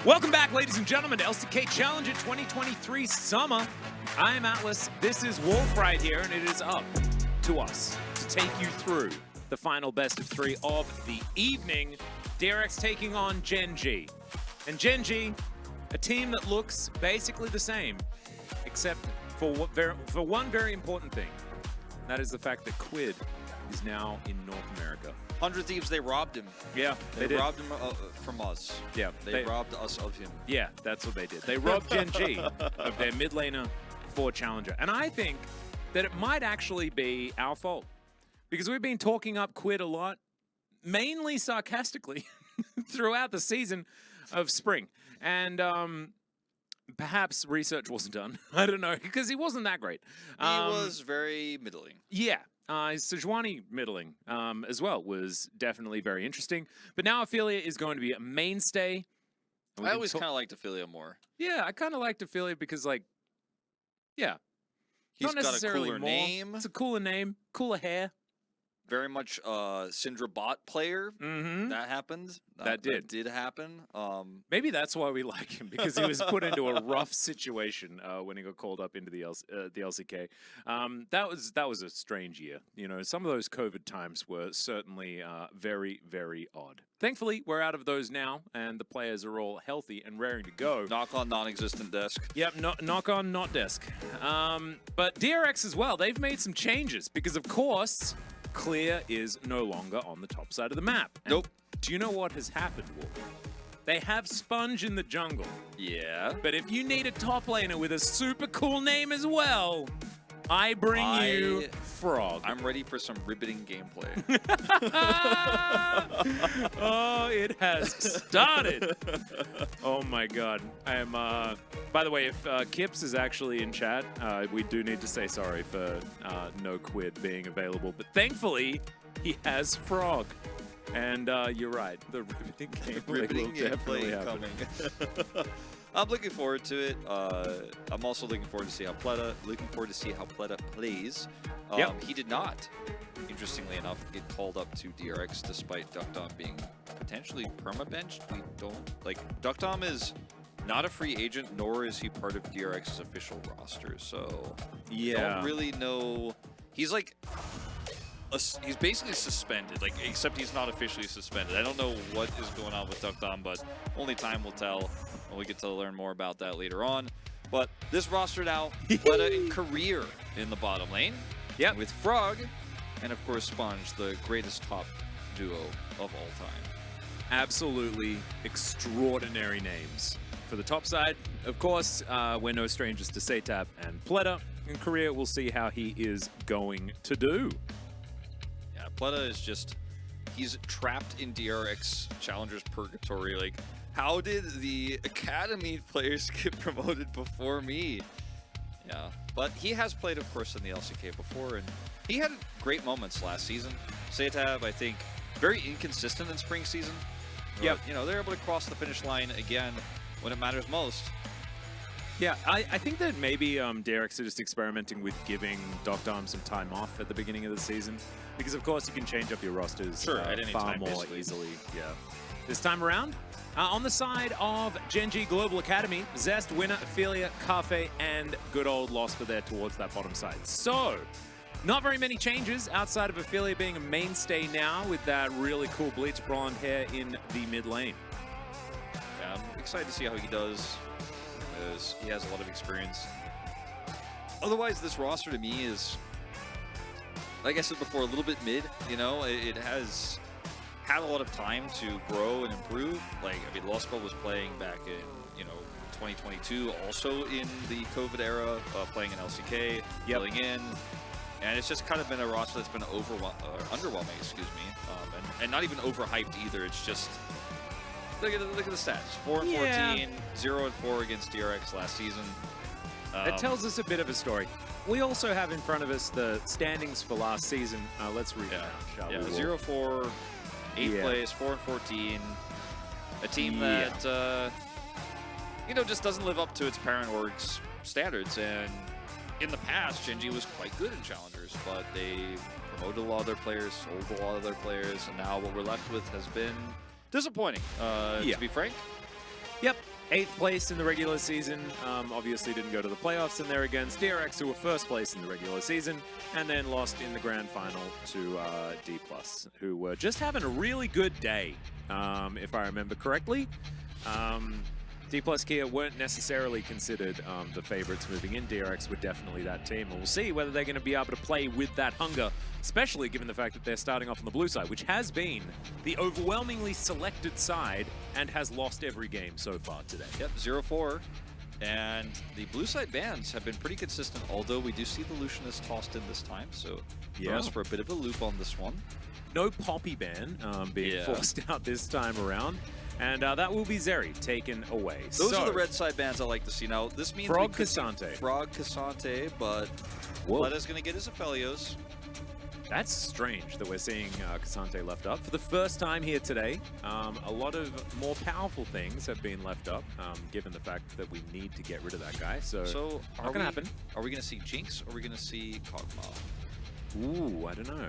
Welcome back, ladies and gentlemen, to LCK Challenger 2023 Summer. I am Atlas, this is Wolf right here, and it is up to us to take you through the final best of 3 of the evening. DRX taking on Gen.G. And Gen.G, a team that looks basically the same, except for one very important thing. And that is the fact that Quid is now in North America. 100 Thieves, they robbed him. Yeah, they robbed him from us. Yeah, they robbed us of him. Yeah, that's what they did. They robbed Gen.G of their mid laner for Challenger. And I think that it might actually be our fault. Because we've been talking up Quid a lot, mainly sarcastically, throughout the season of spring. And perhaps research wasn't done. I don't know, because he wasn't that great. He was very middling. Yeah. Sejuani middling as well was definitely very interesting. But now Ophelia is going to be a mainstay. I always kind of liked Ophelia more. Yeah, I kind of liked Ophelia because, like, yeah. He's not got a necessarily cooler name. It's a cooler name, cooler hair. Very much Syndra bot player. That happened. That did happen. Maybe that's why we like him, because he was put into a rough situation when he got called up into the LCK. That was a strange year. You know, some of those COVID times were certainly very, very odd. Thankfully, we're out of those now, and the players are all healthy and raring to go. Knock on non-existent desk. Yep, knock on not desk. But DRX as well, they've made some changes, because of course, Clear is no longer on the top side of the map. And nope. Do you know what has happened, Wolf? They have Sponge in the jungle. Yeah. But if you need a top laner with a super cool name as well, I bring you Frog. I'm ready for some riveting gameplay. Oh, it has started. Oh my god. I am by the way, if Kips is actually in chat, we do need to say sorry for no Quid being available, but thankfully he has Frog. And you're right, the riveting gameplay will definitely happen. I'm looking forward to it. I'm also looking forward to see how Pleta plays. He did not, interestingly enough, get called up to DRX despite Duckdom being potentially perma-benched. We don't like Duckdom is not a free agent, nor is he part of DRX's official roster. So yeah, don't really know. He's like he's basically suspended, like, except he's not officially suspended. I don't know what is going on with Duckdom, but only time will tell. We get to learn more about that later on. But this roster now, Pleta in career in the bottom lane. Yep. With Frog, and of course Sponge, the greatest top duo of all time. Absolutely extraordinary names. For the top side, of course, we're no strangers to Satap and Pleta. In career, we'll see how he is going to do. Yeah, Pleta is just, he's trapped in DRX Challengers Purgatory. Like, how did the Academy players get promoted before me? Yeah, but he has played, of course, in the LCK before, and he had great moments last season. Satab, I think, very inconsistent in spring season. Yeah, you know, they're able to cross the finish line again when it matters most. Yeah, I think that maybe DRX are just experimenting with giving Duckdom some time off at the beginning of the season, because of course you can change up your rosters at any far time, more basically. easily. Yeah. This time around, on the side of Gen.G Global Academy, Zest, Winner, Ophelia, Cafe, and good old Losper there towards that bottom side. So, not very many changes outside of Ophelia being a mainstay now with that really cool bleach blonde hair in the mid lane. Yeah, I'm excited to see how he does, because he has a lot of experience. Otherwise, this roster to me is, like I said before, a little bit mid. You know, it has had a lot of time to grow and improve. Like, I mean, Lospa was playing back in, 2022, also in the COVID era, playing in LCK, filling in. And it's just kind of been a roster that's been underwhelming, excuse me, and not even overhyped either. It's just, look at the stats: 4-14, 0-4 against DRX last season. It tells us a bit of a story. We also have in front of us the standings for last season. Let's read it out, shall we? 0-4, 8th place, 4-14. A team that, just doesn't live up to its parent org's standards. And in the past, Gen.G was quite good in Challengers, but they promoted a lot of their players, sold a lot of their players, and now what we're left with has been disappointing, to be frank. Yep, 8th place in the regular season. Obviously didn't go to the playoffs, and they're against DRX, who were 1st place in the regular season, and then lost in the grand final to D+, who were just having a really good day, if I remember correctly. D+ Kia weren't necessarily considered the favorites moving in. DRX were definitely that team, and we'll see whether they're going to be able to play with that hunger, especially given the fact that they're starting off on the blue side, which has been the overwhelmingly selected side and has lost every game so far today. Yep, 0-4. And the blue side bans have been pretty consistent, although we do see the Lucianist tossed in this time, so throw us for a bit of a loop on this one. No Poppy ban being forced out this time around. And that will be Zeri taken away. Those are the red side bans I like to see. Now, this means Frog Cassante. Frog Cassante, but Pletta's going to get his Aphelios. That's strange that we're seeing Cassante left up. For the first time here today, a lot of more powerful things have been left up, given the fact that we need to get rid of that guy. So not going to happen. Are we going to see Jinx, or are we going to see Kog'Maw? Ooh, I don't know.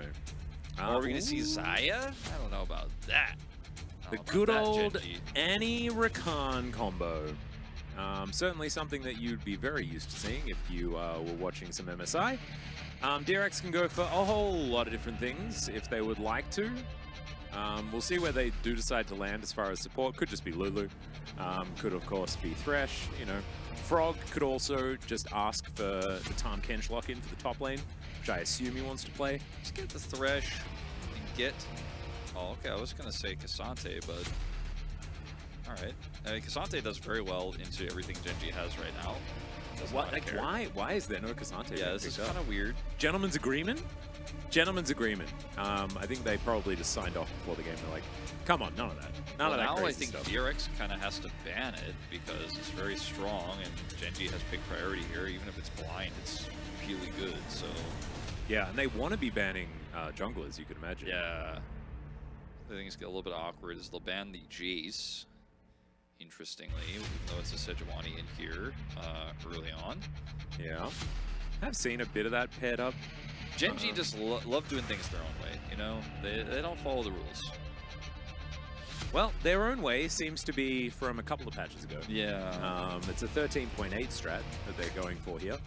Are we going to see Xayah? I don't know about that. The good old Annie Rakan combo. Certainly something that you'd be very used to seeing if you were watching some MSI. DRX can go for a whole lot of different things if they would like to. We'll see where they do decide to land as far as support. Could just be Lulu. Could, of course, be Thresh. You know, Frog could also just ask for the Tahm Kench lock-in for the top lane, which I assume he wants to play. Just get the Thresh and get... Oh, okay, I was going to say Cassante, but... Alright. Cassante does very well into everything Gen.G has right now. What? Like, why is there no Cassante? Yeah, this is kind of weird. Gentleman's agreement? Gentleman's agreement. I think they probably just signed off before the game. They're like, come on, none of that. None of that crazy stuff. stuff. Now I think DRX kind of has to ban it because it's very strong and Gen.G has big priority here. Even if it's blind, it's really good, so... Yeah, and they want to be banning junglers, you could imagine. Yeah. I think it's get a little bit awkward is they'll ban the Jace, interestingly, even though it's a Sejuani in here early on. Yeah. I've seen a bit of that paired up. Gen.G just love doing things their own way, you know? They don't follow the rules. Well, their own way seems to be from a couple of patches ago. Yeah. It's a 13.8 strat that they're going for here.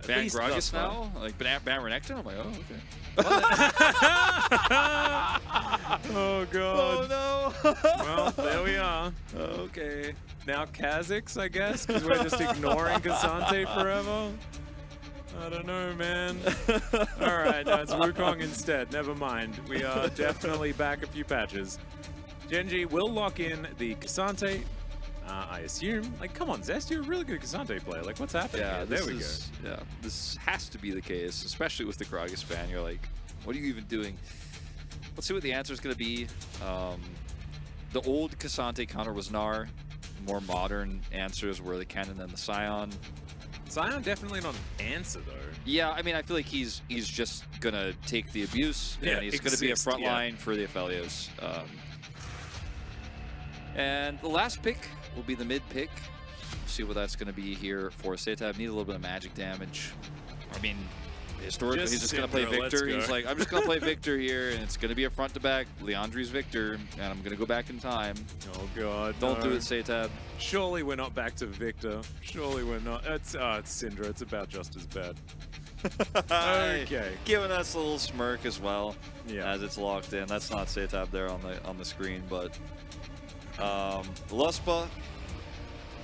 Ban Gragas now? Like ban Renekton? I'm like, oh, okay. Oh, God. Oh, no. Well, there we are. Okay. Now Kha'Zix, I guess, because we're just ignoring Cassante forever. I don't know, man. All right, no, it's Wukong instead. Never mind. We are definitely back a few patches. Gen.G will lock in the Cassante. I assume. Like, come on, Zest, you're a really good Cassante player. Like, what's happening? Yeah, there we go. Yeah, this has to be the case, especially with the Gragas ban. You're like, what are you even doing? Let's see what the answer is going to be. The old Cassante counter was Gnar. More modern answers were the Cannon and the Scion. Scion definitely not an answer, though. Yeah, I mean, I feel like he's just going to take the abuse, and he's going to be a front line for the Aphelios. And the last pick will be the mid pick. We'll see what that's going to be here for Setab. Need a little bit of magic damage. I mean, historically, he's just going to play Victor. He's like, I'm just going to play Victor here, and it's going to be a front-to-back Leandri's Victor, and I'm going to go back in time. Oh, God. Don't do it, Setab. Surely we're not back to Victor. Surely we're not. It's Syndra. It's about just as bad. Okay. Giving us a little smirk as well as it's locked in. That's not Setab there on the screen, but Luspa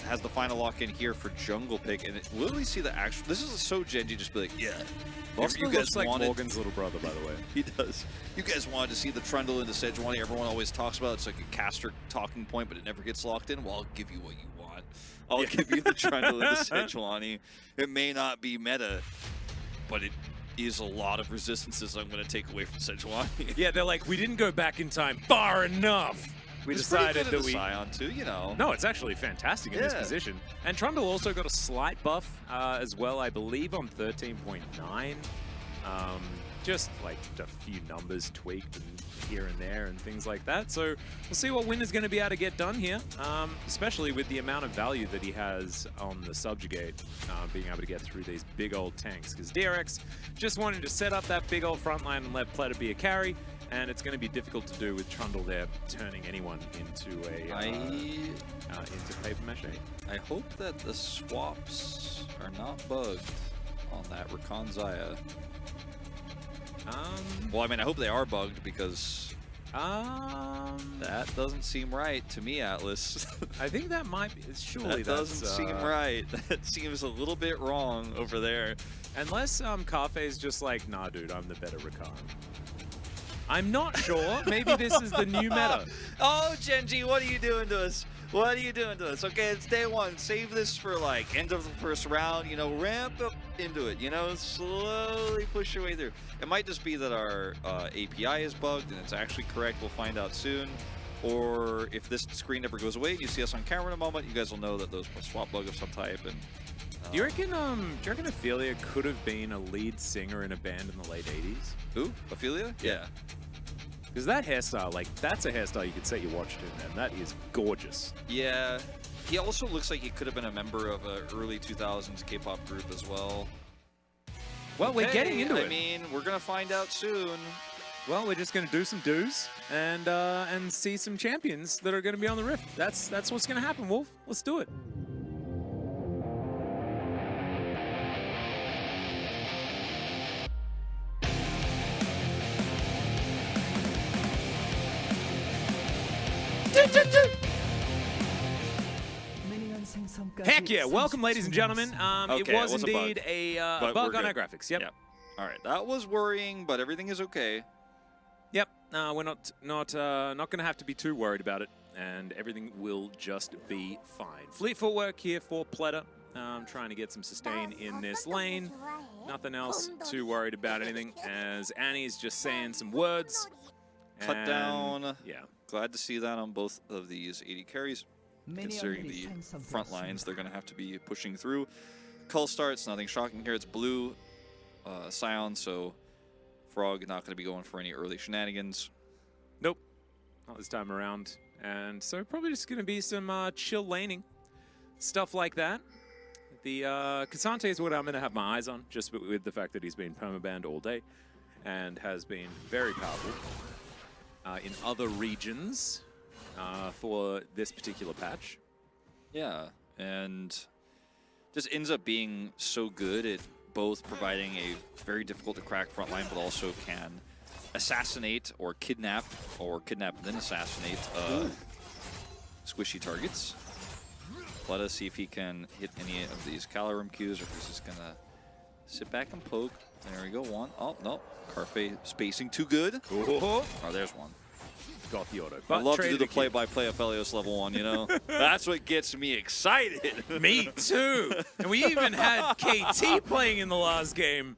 has the final lock in here for jungle pick, and will we see the actual? This is so Gen.G just be like, yeah. Luspa looks like Morgan's little brother, by the way. He does. You guys wanted to see the Trundle into Sejuani. Everyone always talks about it. It's like a caster talking point, but it never gets locked in. Well, I'll give you what you want. I'll give you the Trundle into Sejuani. It may not be meta, but it is a lot of resistances I'm going to take away from Sejuani. Yeah, they're like, we didn't go back in time far enough. We decided that we Scion too, you know. No, it's actually fantastic in this position. And Trundle also got a slight buff as well, I believe, on 13.9. Just like a few numbers tweaked and here and there and things like that. So we'll see what Win is going to be able to get done here, especially with the amount of value that he has on the Subjugate, being able to get through these big old tanks. Because DRX just wanted to set up that big old front line and let Pleta be a carry. And it's going to be difficult to do with Trundle there, turning anyone into a into Paper mache. I hope that the swaps are not bugged on that Rakan Zaya. Well, I mean, I hope they are bugged because that doesn't seem right to me, Atlas. I think that might be. Surely that doesn't seem right. That seems a little bit wrong over there. Unless Kafei's just like, nah, dude, I'm the better Rakan. I'm not sure. Maybe this is the new meta. Oh, Gen.G, what are you doing to us? What are you doing to us? Okay, it's day one. Save this for like end of the first round. You know, ramp up into it. You know, slowly push your way through. It might just be that our API is bugged and it's actually correct. We'll find out soon. Or if this screen never goes away and you see us on camera in a moment, you guys will know that those a swap bug of some type. And do you reckon Ophelia could have been a lead singer in a band in the late 80s? Who? Ophelia? Yeah. Because that hairstyle, like, that's a hairstyle you could set your watch to, man. That is gorgeous. Yeah. He also looks like he could have been a member of an early 2000s K-pop group as well. Well, we're getting into it. I mean, we're going to find out soon. Well, we're just going to do some do's and see some champions that are going to be on the Rift. That's what's going to happen, Wolf. Let's do it. Heck yeah, welcome ladies and gentlemen. Okay, it was indeed a bug on our graphics. Yep. All right, that was worrying, but everything is okay. Yep. We're not going to have to be too worried about it, and everything will just be fine. Fleet footwork here for Pleta. Trying to get some sustain in this lane. Nothing else too worried about anything, as Annie's just saying some words. Cut down. Yeah. Glad to see that on both of these 80 carries. Considering the front lines they're going to have to be pushing through. Cull starts, nothing shocking here. It's blue Scion, so Frog not going to be going for any early shenanigans. Nope, not this time around. And so probably just going to be some chill laning, stuff like that. The Cassante is what I'm going to have my eyes on, just with the fact that he's been permabanned all day and has been very powerful in other regions. For this particular patch. Yeah, and just ends up being so good at both providing a very difficult to crack front line, but also can assassinate or kidnap and then assassinate squishy targets. Let us see if he can hit any of these Calorum Qs, or if he's just gonna sit back and poke. There we go, one. Oh, no. Carfe spacing too good. Oh, there's one. Got the auto. I love to do the play-by-play of Felios level 1, you know? That's what gets me excited. Me too. And we even had KT playing in the last game.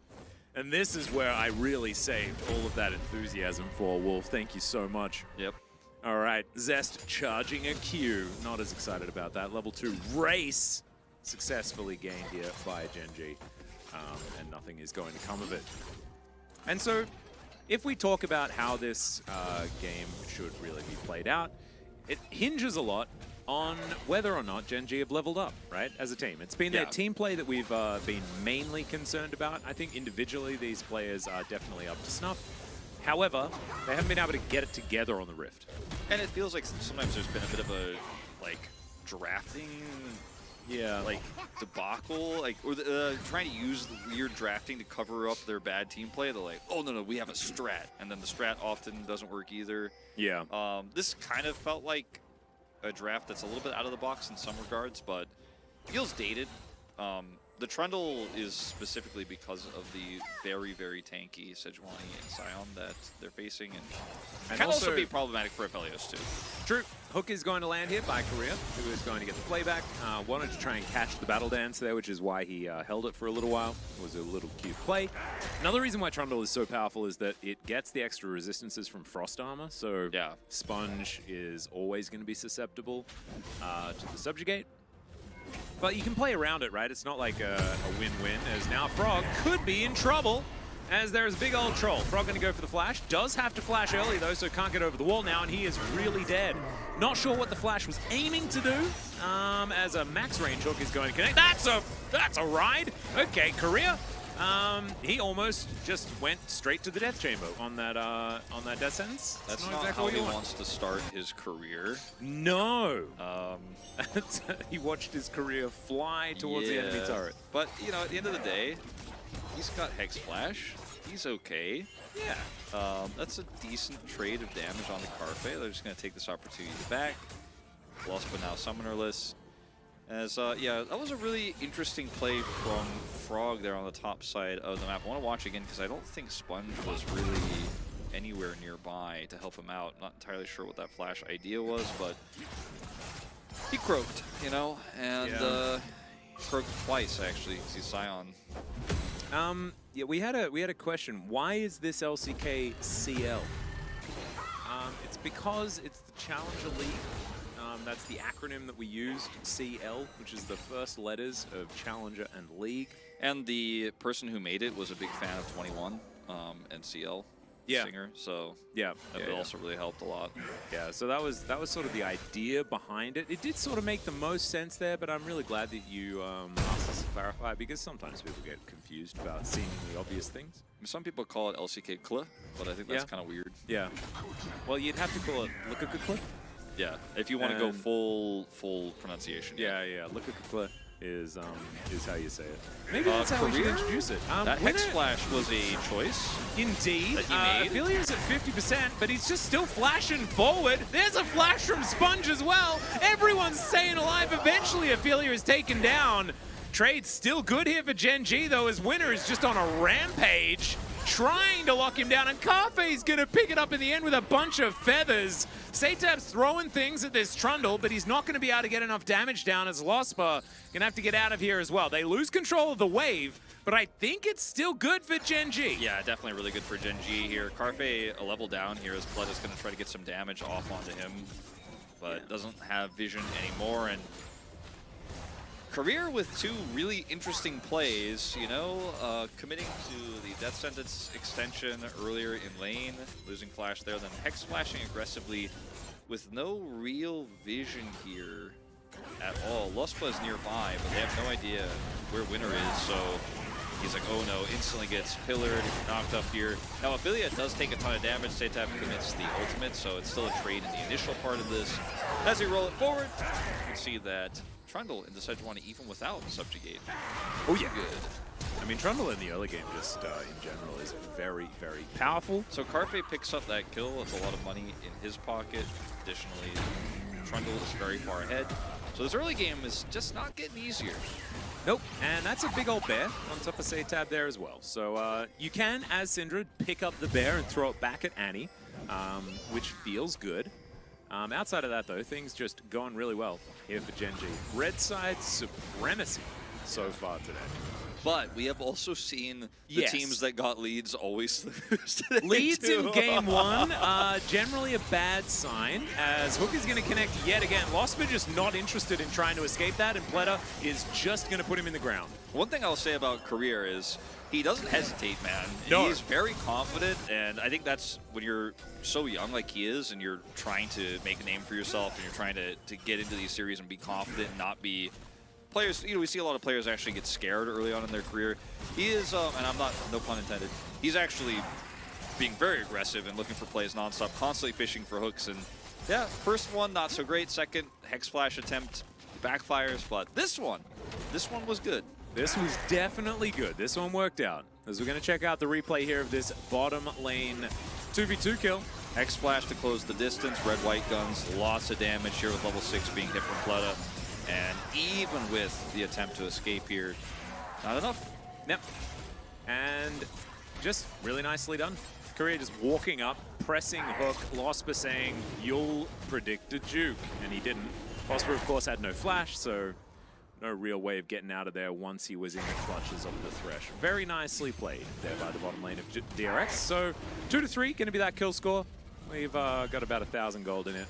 And this is where I really saved all of that enthusiasm for Wolf. Thank you so much. Yep. All right, Zest charging a Q. Not as excited about that. Level 2 race successfully gained here by Gen.G. And nothing is going to come of it. And so, if we talk about how this game should really be played out, it hinges a lot on whether or not Gen.G have leveled up, right, as a team. It's been their team play that we've been mainly concerned about. I think individually these players are definitely up to snuff. However, they haven't been able to get it together on the Rift. And it feels like sometimes there's been a bit of a, like, drafting... Yeah, like debacle, like, or trying to use the weird drafting to cover up their bad team play. They're like, oh no, we have a strat, and then the strat often doesn't work either. Yeah. This kind of felt like a draft that's a little bit out of the box in some regards, but feels dated. The Trundle is specifically because of the very, very tanky Sejuani and Scion that they're facing, and can also be problematic for Aphelios too. True. Hook is going to land here by Korea, who is going to get the playback. Wanted to try and catch the battle dance there, which is why he held it for a little while. It was a little cute play. Another reason why Trundle is so powerful is that it gets the extra resistances from Frost Armor, so Sponge is always going to be susceptible to the Subjugate. But you can play around it, right? It's not like a win-win, as now Frog could be in trouble, as there's a big old troll. Frog going to go for the flash. Does have to flash early, though, so can't get over the wall now, and he is really dead. Not sure what the flash was aiming to do, as a max range hook is going to connect. That's a ride. Okay, Korea He almost just went straight to the death chamber on that death sentence. That's not exactly how what he you wants to start his career. No. He watched his career fly towards the enemy turret. But, you know, at the end of the day, he's got Hex Flash. He's okay. Yeah. That's a decent trade of damage on the Carfe. They're just going to take this opportunity back. Lost but now summonerless. As, yeah, that was a really interesting play from Frog there on the top side of the map. I want to watch again because I don't think Sponge was really anywhere nearby to help him out. Not entirely sure what that flash idea was, but he croaked, you know, and croaked twice actually because he's Scion. Yeah, we had a question. Why is this LCK CL? It's because it's the Challenger League. That's the acronym that we used, CL, which is the first letters of Challenger and League. And the person who made it was a big fan of 21 and CL singer, so that also really helped a lot. Yeah, so that was sort of the idea behind it. It did sort of make the most sense there, but I'm really glad that you asked us to clarify because sometimes people get confused about seemingly obvious things. I mean, some people call it LCK CL, but I think that's kind of weird. Yeah. Well, you'd have to call it LCK. Yeah, if you want to go full pronunciation. Yeah, LCK is how you say it. Maybe that's how we should introduce it. That Hex Flash was a choice. Indeed. That he made. Aphelia's at 50%, but he's just still flashing forward. There's a flash from Sponge as well. Everyone's staying alive. Eventually, Aphelia is taken down. Trade's still good here for Gen.G, though. His winner is just on a rampage, trying to lock him down, and Carfe's gonna pick it up in the end with a bunch of feathers. Satab's throwing things at this Trundle, but he's not gonna be able to get enough damage down as Lospa gonna have to get out of here as well. They lose control of the wave, but I think it's still good for Gen.G. Yeah, definitely really good for Gen.G here. Carfe a level down here as Blood is gonna try to get some damage off onto him, but doesn't have vision anymore. And Career with two really interesting plays, you know, committing to the Death Sentence extension earlier in lane, losing Flash there, then Hex Flashing aggressively with no real vision here at all. Lospa is nearby, but they have no idea where Winner is, so he's like, oh no, instantly gets pillared, knocked up here. Now, Aphelia does take a ton of damage. Satab commits the ultimate, so it's still a trade in the initial part of this. As we roll it forward, you can see that Trundle in the Sejuani even without Subjugate. Oh yeah. Good. I mean, Trundle in the early game just in general is very, very powerful. So Carfe picks up that kill. That's a lot of money in his pocket. Additionally, Trundle is very far ahead. So this early game is just not getting easier. Nope, and that's a big old bear on top of Satab there as well. So you can, as Syndra, pick up the bear and throw it back at Annie, which feels good. Outside of that, though, things just going really well here for Gen.G. Red side supremacy so far today. But we have also seen the teams that got leads always lose today. Leads in game one, generally a bad sign, as Hook is going to connect yet again. Lospa just not interested in trying to escape that, and Pleta is just going to put him in the ground. One thing I'll say about Career is he doesn't hesitate, man. No. He's very confident, and I think that's when you're so young like he is, and you're trying to make a name for yourself, and you're trying to get into these series and be confident and not be... Players, you know, we see a lot of players actually get scared early on in their career. He is, and I'm not, no pun intended, he's actually being very aggressive and looking for plays nonstop, constantly fishing for hooks. And yeah, first one, not so great. Second, Hex Flash attempt backfires, but this one was good. This was definitely good. This one worked out. As we're going to check out the replay here of this bottom lane 2v2 kill. Hex Flash to close the distance, red-white guns, lots of damage here with level 6 being hit from Pleta. And even with the attempt to escape here, not enough. Yep. And just really nicely done. Career just walking up, pressing Hook, Lospa saying, you'll predict a juke. And he didn't. Lospa, of course, had no flash, so no real way of getting out of there once he was in the clutches of the Thresh. Very nicely played there by the bottom lane of DRX. So 2-3, going to be that kill score. We've got about 1,000 gold in it.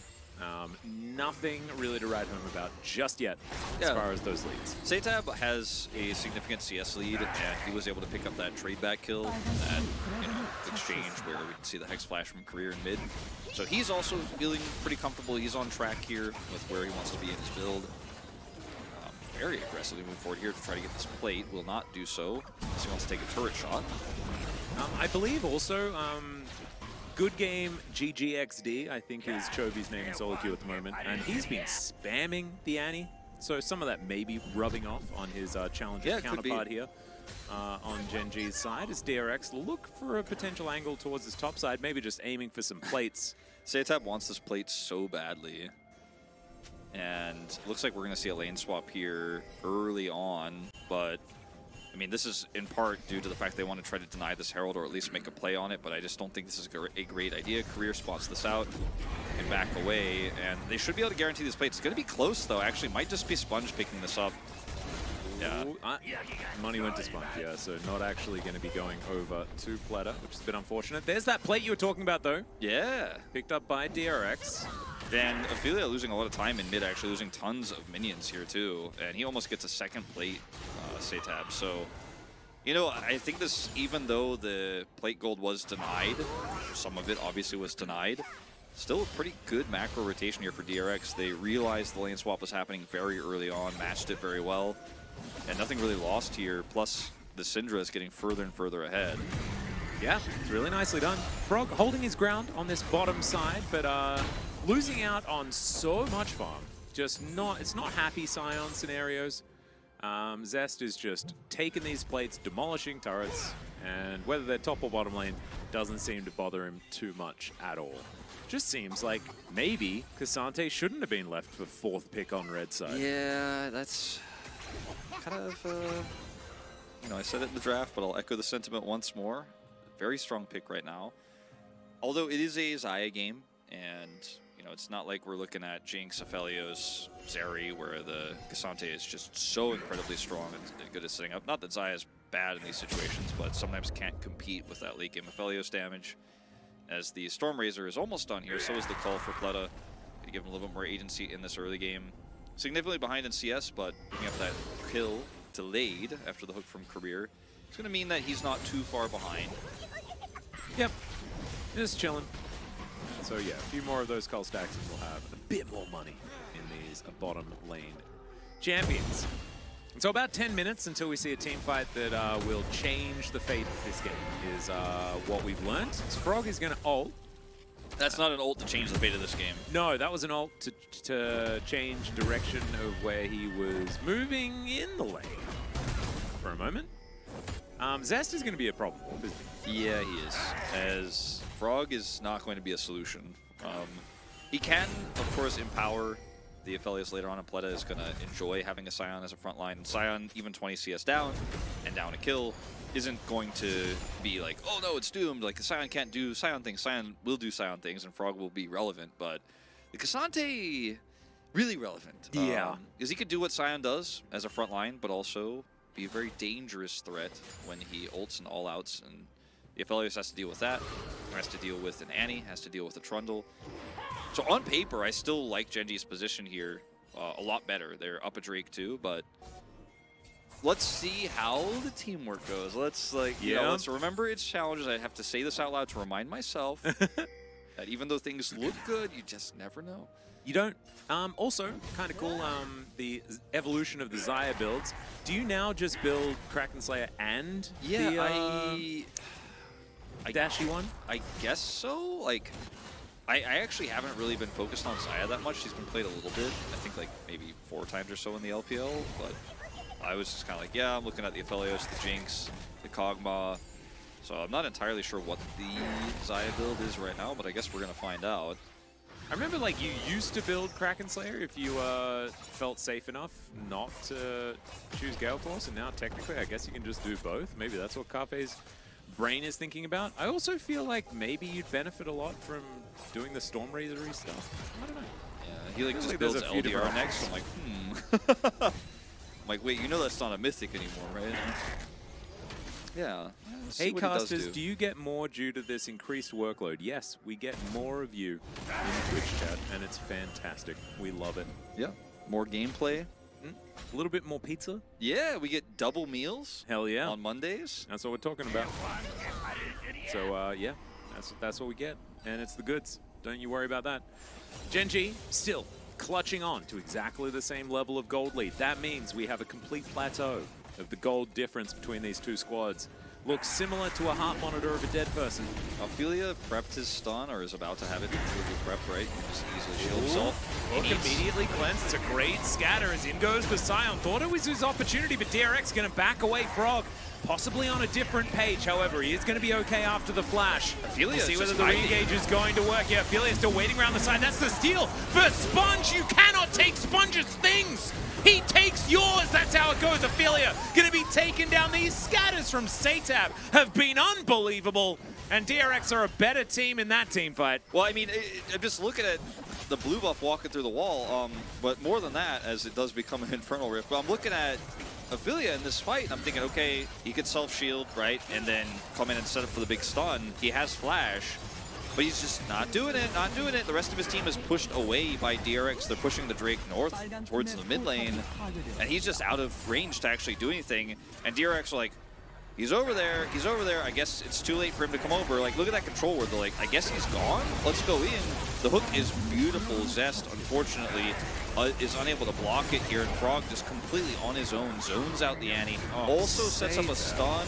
Nothing really to write home about just yet as far as those leads. Satab has a significant CS lead, and he was able to pick up that trade back kill, that exchange where we can see the Hex Flash from Career in mid. So he's also feeling pretty comfortable. He's on track here with where he wants to be in his build. very aggressively moving forward here to try to get this plate. Will not do so. He wants to take a turret shot. I believe also, Good Game GGXD, I think is Chovy's name in solo queue at the moment, and he's been spamming the Annie, so some of that may be rubbing off on his challenger counterpart here. On Gen.G's side, as DRX look for a potential angle towards his top side, maybe just aiming for some plates. Saytab wants this plate so badly, and it looks like we're going to see a lane swap here early on, but I mean, this is in part due to the fact they want to try to deny this Herald or at least make a play on it, but I just don't think this is a great idea. Career spots this out and back away, and they should be able to guarantee this plate. It's going to be close, though. Actually, might just be Sponge picking this up. Yeah. Money went to Sponge, yeah, so not actually going to be going over to Pleta, which is a bit unfortunate. There's that plate you were talking about, though. Yeah. Picked up by DRX. And Ophelia losing a lot of time in mid, actually losing tons of minions here, too. And he almost gets a second plate, Saytab. So, you know, I think this, even though the plate gold was denied, some of it obviously was denied, still a pretty good macro rotation here for DRX. They realized the lane swap was happening very early on, matched it very well, and nothing really lost here. Plus, the Syndra is getting further and further ahead. Yeah, it's really nicely done. Frog holding his ground on this bottom side, but losing out on so much farm. Just not, it's not happy Scion scenarios. Zest is just taking these plates, demolishing turrets, and whether they're top or bottom lane doesn't seem to bother him too much at all. Just seems like maybe Cassante shouldn't have been left for 4th pick on red side. Yeah, that's kind of, you know, I said it in the draft, but I'll echo the sentiment once more. Very strong pick right now. Although it is a Xayah game, and you know, it's not like we're looking at Jinx, Aphelios, Zeri, where the Cassante is just so incredibly strong and good at setting up. Not that Xayah is bad in these situations, but sometimes can't compete with that late game Aphelios damage. As the Stormrazor is almost done here, so is the call for Pleta to give him a little bit more agency in this early game. Significantly behind in CS, but picking up that kill delayed after the hook from Career. It's going to mean that he's not too far behind. Yep, just chilling. So yeah, a few more of those call stacks and we'll have a bit more money in these bottom lane champions. And so about 10 minutes until we see a team fight that will change the fate of this game is what we've learned. So Frog is going to ult. That's not an ult to change the fate of this game. No, that was an ult to change direction of where he was moving in the lane for a moment. Zest is going to be a problem, isn't he? Yeah, he is. As Frog is not going to be a solution. He can, of course, empower the Aphelios later on, and Pleta is going to enjoy having a Scion as a front line. And Scion, even 20 CS down and down a kill, isn't going to be like, oh no, it's doomed. Like, the Scion can't do Scion things. Scion will do Scion things, and Frog will be relevant. But the Cassante, really relevant. Yeah. Because he could do what Scion does as a front line, but also be a very dangerous threat when he ults and all-outs. And the Aphelios has to deal with that. Has to deal with an Annie, has to deal with a Trundle. So on paper, I still like Gen.G's position here a lot better. They're up a Drake too, but let's see how the teamwork goes. Let's you know, let's remember its challenges. I have to say this out loud to remind myself that even though things look good, you just never know. You don't. Also, kind of cool, the evolution of the Xayah builds. Do you now just build Kraken Slayer and the dashy one? I guess so. Like, I actually haven't really been focused on Xayah that much. She's been played a little bit. I think like maybe 4 times or so in the LPL, but I was just kind of like, yeah, I'm looking at the Aphelios, the Jinx, the Kog'Maw. So I'm not entirely sure what the Xayah build is right now, but I guess we're going to find out. I remember, like, you used to build Kraken Slayer if you felt safe enough not to choose Gale Force, and now technically I guess you can just do both. Maybe that's what Carpe's brain is thinking about. I also feel like maybe you'd benefit a lot from doing the Stormrazor-y stuff. I don't know. Yeah, he like just builds LDR next. I'm like, I'm like, wait, you know that's not a Mythic anymore, right? Yeah. Hey casters, do you get more due to this increased workload? Yes, we get more of you in Twitch chat, and it's fantastic. We love it. Yeah, more gameplay. A little bit more pizza. Yeah, we get double meals. Hell yeah. On Mondays. That's what we're talking about. So yeah, that's what we get, and it's the goods. Don't you worry about that. Gen.G still clutching on to exactly the same level of gold lead. That means we have a complete plateau of the gold difference between these two squads. Looks similar to a heart monitor of a dead person. Ophelia prepped his stun, or is about to have it completely prepped, right? He can just easily shield himself. Hook immediately cleansed. It's a great scatter as in goes the Scion. Thought it was his opportunity, but DRX going to back away Frog. Possibly on a different page, however, he is going to be okay after the flash. Ophelia we'll see whether the re-engage is going to work. Yeah, Ophelia still waiting around the side. That's the steal for Sponge. You cannot take Sponge's things. He takes yours. That's how it goes. Ophelia going to be taken down. These scatters from Satab have been unbelievable. And DRX are a better team in that team fight. Well, I mean, I'm just looking at the blue buff walking through the wall. But more than that, as it does become an Infernal Rift. But I'm looking at Ophelia in this fight, and I'm thinking, okay, he could self-shield, right? And then come in and set up for the big stun. He has flash. But he's just not doing it, not doing it. The rest of his team is pushed away by DRX. They're pushing the Drake north towards the mid lane. And he's just out of range to actually do anything. And DRX are like, he's over there, he's over there. I guess it's too late for him to come over. Like, look at that control where they're like, I guess he's gone? Let's go in. The hook is beautiful. Zest, unfortunately, is unable to block it here. And Frog just completely on his own, zones out the Annie. Also sets up a stun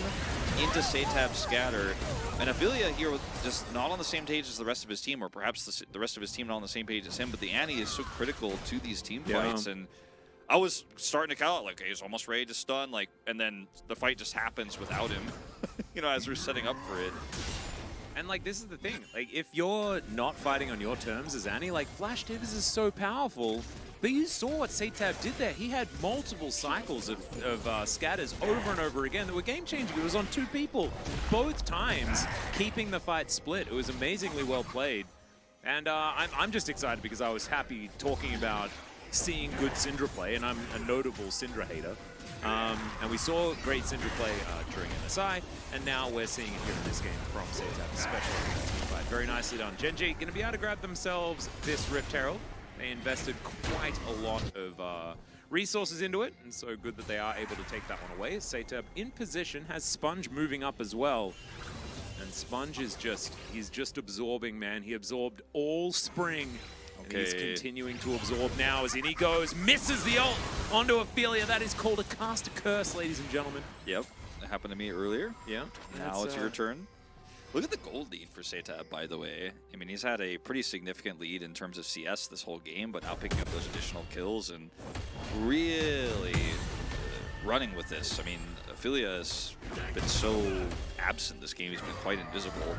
into Satab's scatter. And Ophelia here was just not on the same page as the rest of his team, or perhaps the rest of his team not on the same page as him, but the Annie is so critical to these team fights. And I was starting to count, like, he's almost ready to stun, like, and then the fight just happens without him, you know, as we're setting up for it. And, like, this is the thing. Like, if you're not fighting on your terms as Annie, like, Flash Tibbers is so powerful. But you saw what Satab did there. He had multiple cycles of scatters over and over again that were game-changing. It was on two people, both times, keeping the fight split. It was amazingly well played. And I'm just excited because I was happy talking about seeing good Syndra play, and I'm a notable Syndra hater. And we saw great Syndra play during MSI, and now we're seeing it here in this game from Satab, especially in that team fight. Very nicely done. Gen.G going to be able to grab themselves this Rift Herald. They invested quite a lot of resources into it, and so good that they are able to take that one away. Satab in position, has Sponge moving up as well. And Sponge is he's just absorbing, man. He absorbed all spring. Okay. And he's continuing to absorb now as in he goes, misses the ult onto Ophelia. That is called a cast a curse, ladies and gentlemen. Yep, that happened to me earlier. Yeah. Now it's your turn. Look at the gold lead for Satab, by the way. I mean, he's had a pretty significant lead in terms of CS this whole game, but now picking up those additional kills and really running with this. I mean, Ophelia has been so absent this game. He's been quite invisible.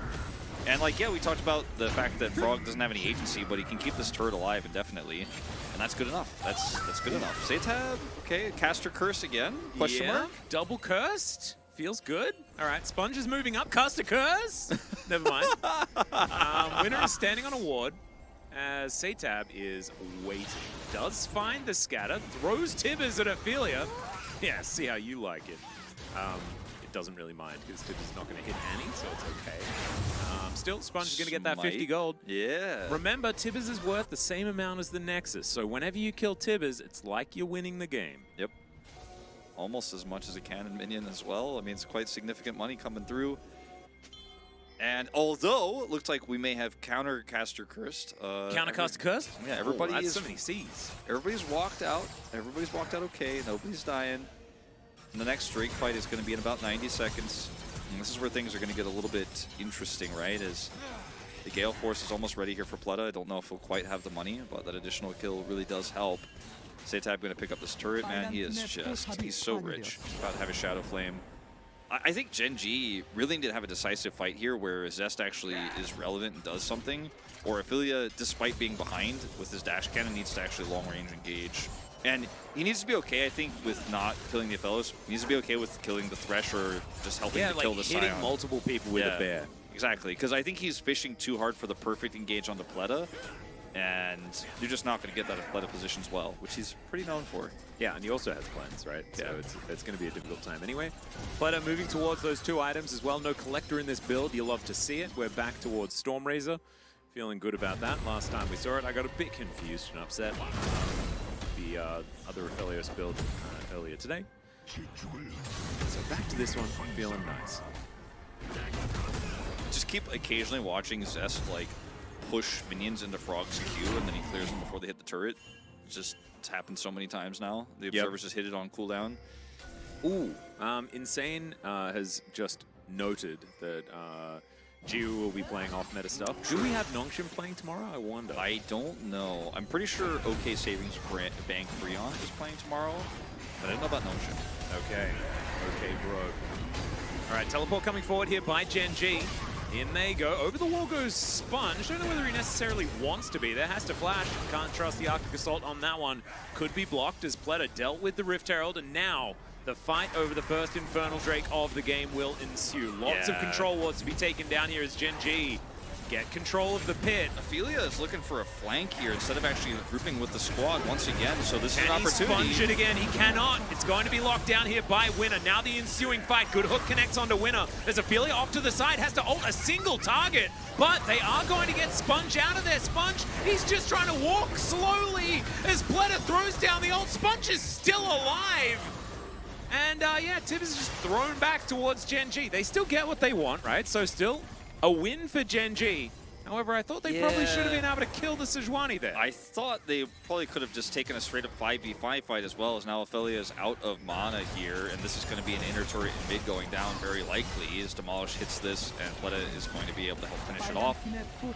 And, like, yeah, we talked about the fact that Frog doesn't have any agency, but he can keep this turret alive indefinitely. And that's good enough. That's good enough. Satab, okay, caster curse again? Question mark? Double cursed. Feels good. All right, Sponge is moving up. Cast a curse. Never mind. Winner is standing on a ward as Satab is waiting. Does find the scatter. Throws Tibbers at Ophelia. Yeah, see how you like it. It doesn't really mind because Tibbers not going to hit Annie, so it's okay. Still, Sponge is going to get that 50 gold. Yeah. Remember, Tibbers is worth the same amount as the Nexus, so whenever you kill Tibbers, it's like you're winning the game. Yep. Almost as much as a cannon minion as well. I mean, it's quite significant money coming through. And although it looks like we may have countercaster cursed. Countercaster cursed? Yeah, everybody that's is. So many C's. Everybody's walked out. Everybody's walked out okay. Nobody's dying. And the next Drake fight is going to be in about 90 seconds. And this is where things are going to get a little bit interesting, right? As the Gale Force is almost ready here for Pleta. I don't know if he'll quite have the money, but that additional kill really does help. Satab going to pick up this turret, man. He is just, he's so rich. About to have a Shadow Flame. I think Gen.G really need to have a decisive fight here where Zest actually is relevant and does something. Or Ophelia, despite being behind with his dash cannon, needs to actually long range engage. And he needs to be okay, I think, with not killing the Ophelos. He needs to be okay with killing the Thresh or just helping to kill the Scion. Hitting multiple people with a bear. Exactly, because I think he's fishing too hard for the perfect engage on the Pleta. And you're just not going to get that if Pleta positions well, which he's pretty known for. Yeah, and he also has cleanse, right? Yeah. So it's going to be a difficult time anyway. Pleta moving towards those two items as well. No Collector in this build. You'll love to see it. We're back towards Stormrazor. Feeling good about that. Last time we saw it, I got a bit confused and upset. The other Aphelios build earlier today. So back to this one. Feeling nice. Just keep occasionally watching Zest, like, push minions into Frog's Q, and then he clears them before they hit the turret. just it's happened so many times now. The observers just hit it on cooldown. Ooh, Insane has just noted that Jiu will be playing off-meta stuff. Do we have Nongshim playing tomorrow? I wonder. I don't know. I'm pretty sure OK Savings Bank Breon is playing tomorrow, but I don't know about Nongshim. Okay, bro. All right, teleport coming forward here by Gen.G. In they go. Over the wall goes Sponge. Don't know whether he necessarily wants to be there. Has to flash. Can't trust the Arctic Assault on that one. Could be blocked as Pleta dealt with the Rift Herald, and now the fight over the first Infernal Drake of the game will ensue. Lots of control wars to be taken down here as Gen.G get control of the pit. Ophelia is looking for a flank here instead of actually grouping with the squad once again, so this is an opportunity. Can he sponge it again? He cannot. It's going to be locked down here by Winner. Now the ensuing fight. Good hook connects onto Winner. There's Ophelia off to the side, has to ult a single target, but they are going to get Sponge out of there. Sponge, he's just trying to walk slowly as Pleta throws down the ult. Sponge is still alive. And yeah, Tib is just thrown back towards Gen.G. They still get what they want, right? So still a win for Gen.G. However, I thought they probably should have been able to kill the Sejuani there. I thought they probably could have just taken a straight up 5v5 fight as well, as now Ophelia is out of mana here, and this is going to be an inner turret in mid going down very likely as Demolish hits this, and Pleta is going to be able to help finish it off.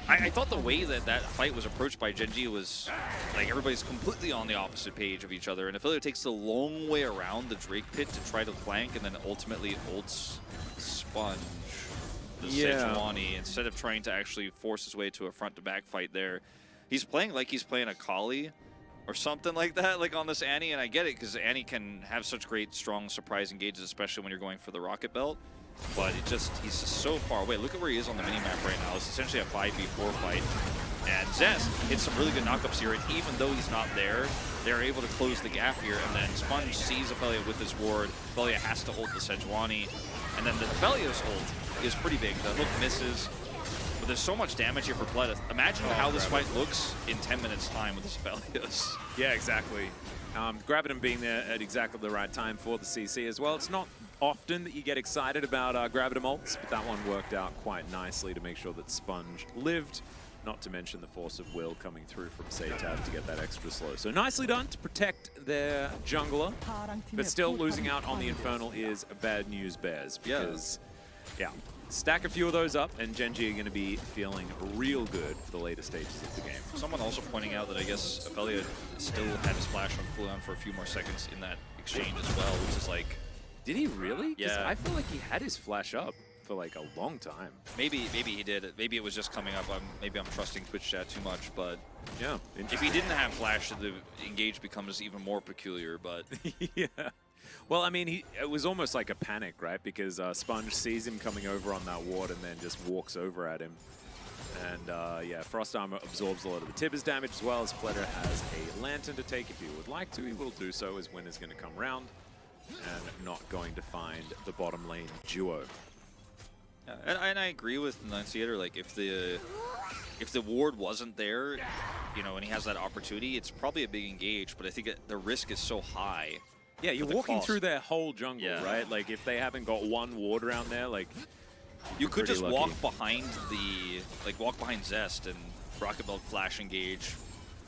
I thought the way that that fight was approached by Gen.G was like everybody's completely on the opposite page of each other, and Ophelia takes the long way around the Drake pit to try to flank, and then ultimately ults Sponge. The Sejuani, instead of trying to actually force his way to a front-to-back fight there. He's playing like he's playing a Kali or something like that, like on this Annie, and I get it, because Annie can have such great, strong, surprise engages, especially when you're going for the Rocket Belt, but he's just so far away. Look at where he is on the minimap right now. It's essentially a 5v4 fight, and Zest hits some really good knockups here, and even though he's not there, they're able to close the gap here, and then Sponge sees Ophelia with his ward. Ophelia has to ult the Sejuani, and then the Ophelia's ult is pretty big. The hook misses, but there's so much damage here for Pleta. Imagine how this fight looks in 10 minutes time with this Ophelia's. Yeah, exactly. Grabbing him being there at exactly the right time for the CC as well. It's not often that you get excited about Gravitum ults, but that one worked out quite nicely to make sure that Sponge lived. Not to mention the force of will coming through from Seitab to get that extra slow. So nicely done to protect their jungler, but still losing out on the Infernal is bad news bears, because stack a few of those up and Gen.G are going to be feeling real good for the later stages of the game. Someone also pointing out that I guess Ophelia still had his flash on cooldown for a few more seconds in that exchange as well, which is like... Did he really? Yeah. I feel like he had his flash up for like a long time. Maybe he did. Maybe it was just coming up. Maybe I'm trusting Twitch chat too much, but yeah, if he didn't have flash, the engage becomes even more peculiar. But yeah, well, I mean, it was almost like a panic, right? Because Sponge sees him coming over on that ward and then just walks over at him. And yeah, Frost Armor absorbs a lot of the Tibbers damage, as well as Pleta has a Lantern to take if he would like to. He will do so as Winner's going to come round and not going to find the bottom lane duo. Yeah, and I agree with Enunciator. Like, if the ward wasn't there, you know, and he has that opportunity, it's probably a big engage. But I think the risk is so high. Yeah, you're walking through their whole jungle, right? Like, if they haven't got one ward around there, like, you could just walk behind walk behind Zest and Rocket Belt flash engage,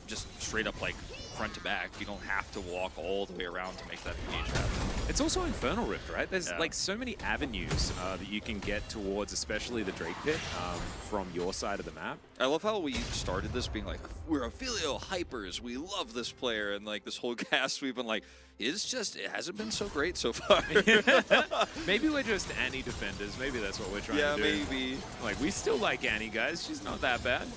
just straight up like front to back. You don't have to walk all the way around to make that engage happen. It's also Infernal Rift, right? There's like so many avenues that you can get towards, especially the Drake pit, from your side of the map. I love how we started this being like, we're Ophelio hypers, we love this player, and like this whole cast we've been like, it hasn't been so great so far. Maybe we're just Annie defenders. Maybe that's what we're trying to do. Yeah, maybe. Like, we still like Annie, guys. She's not that bad.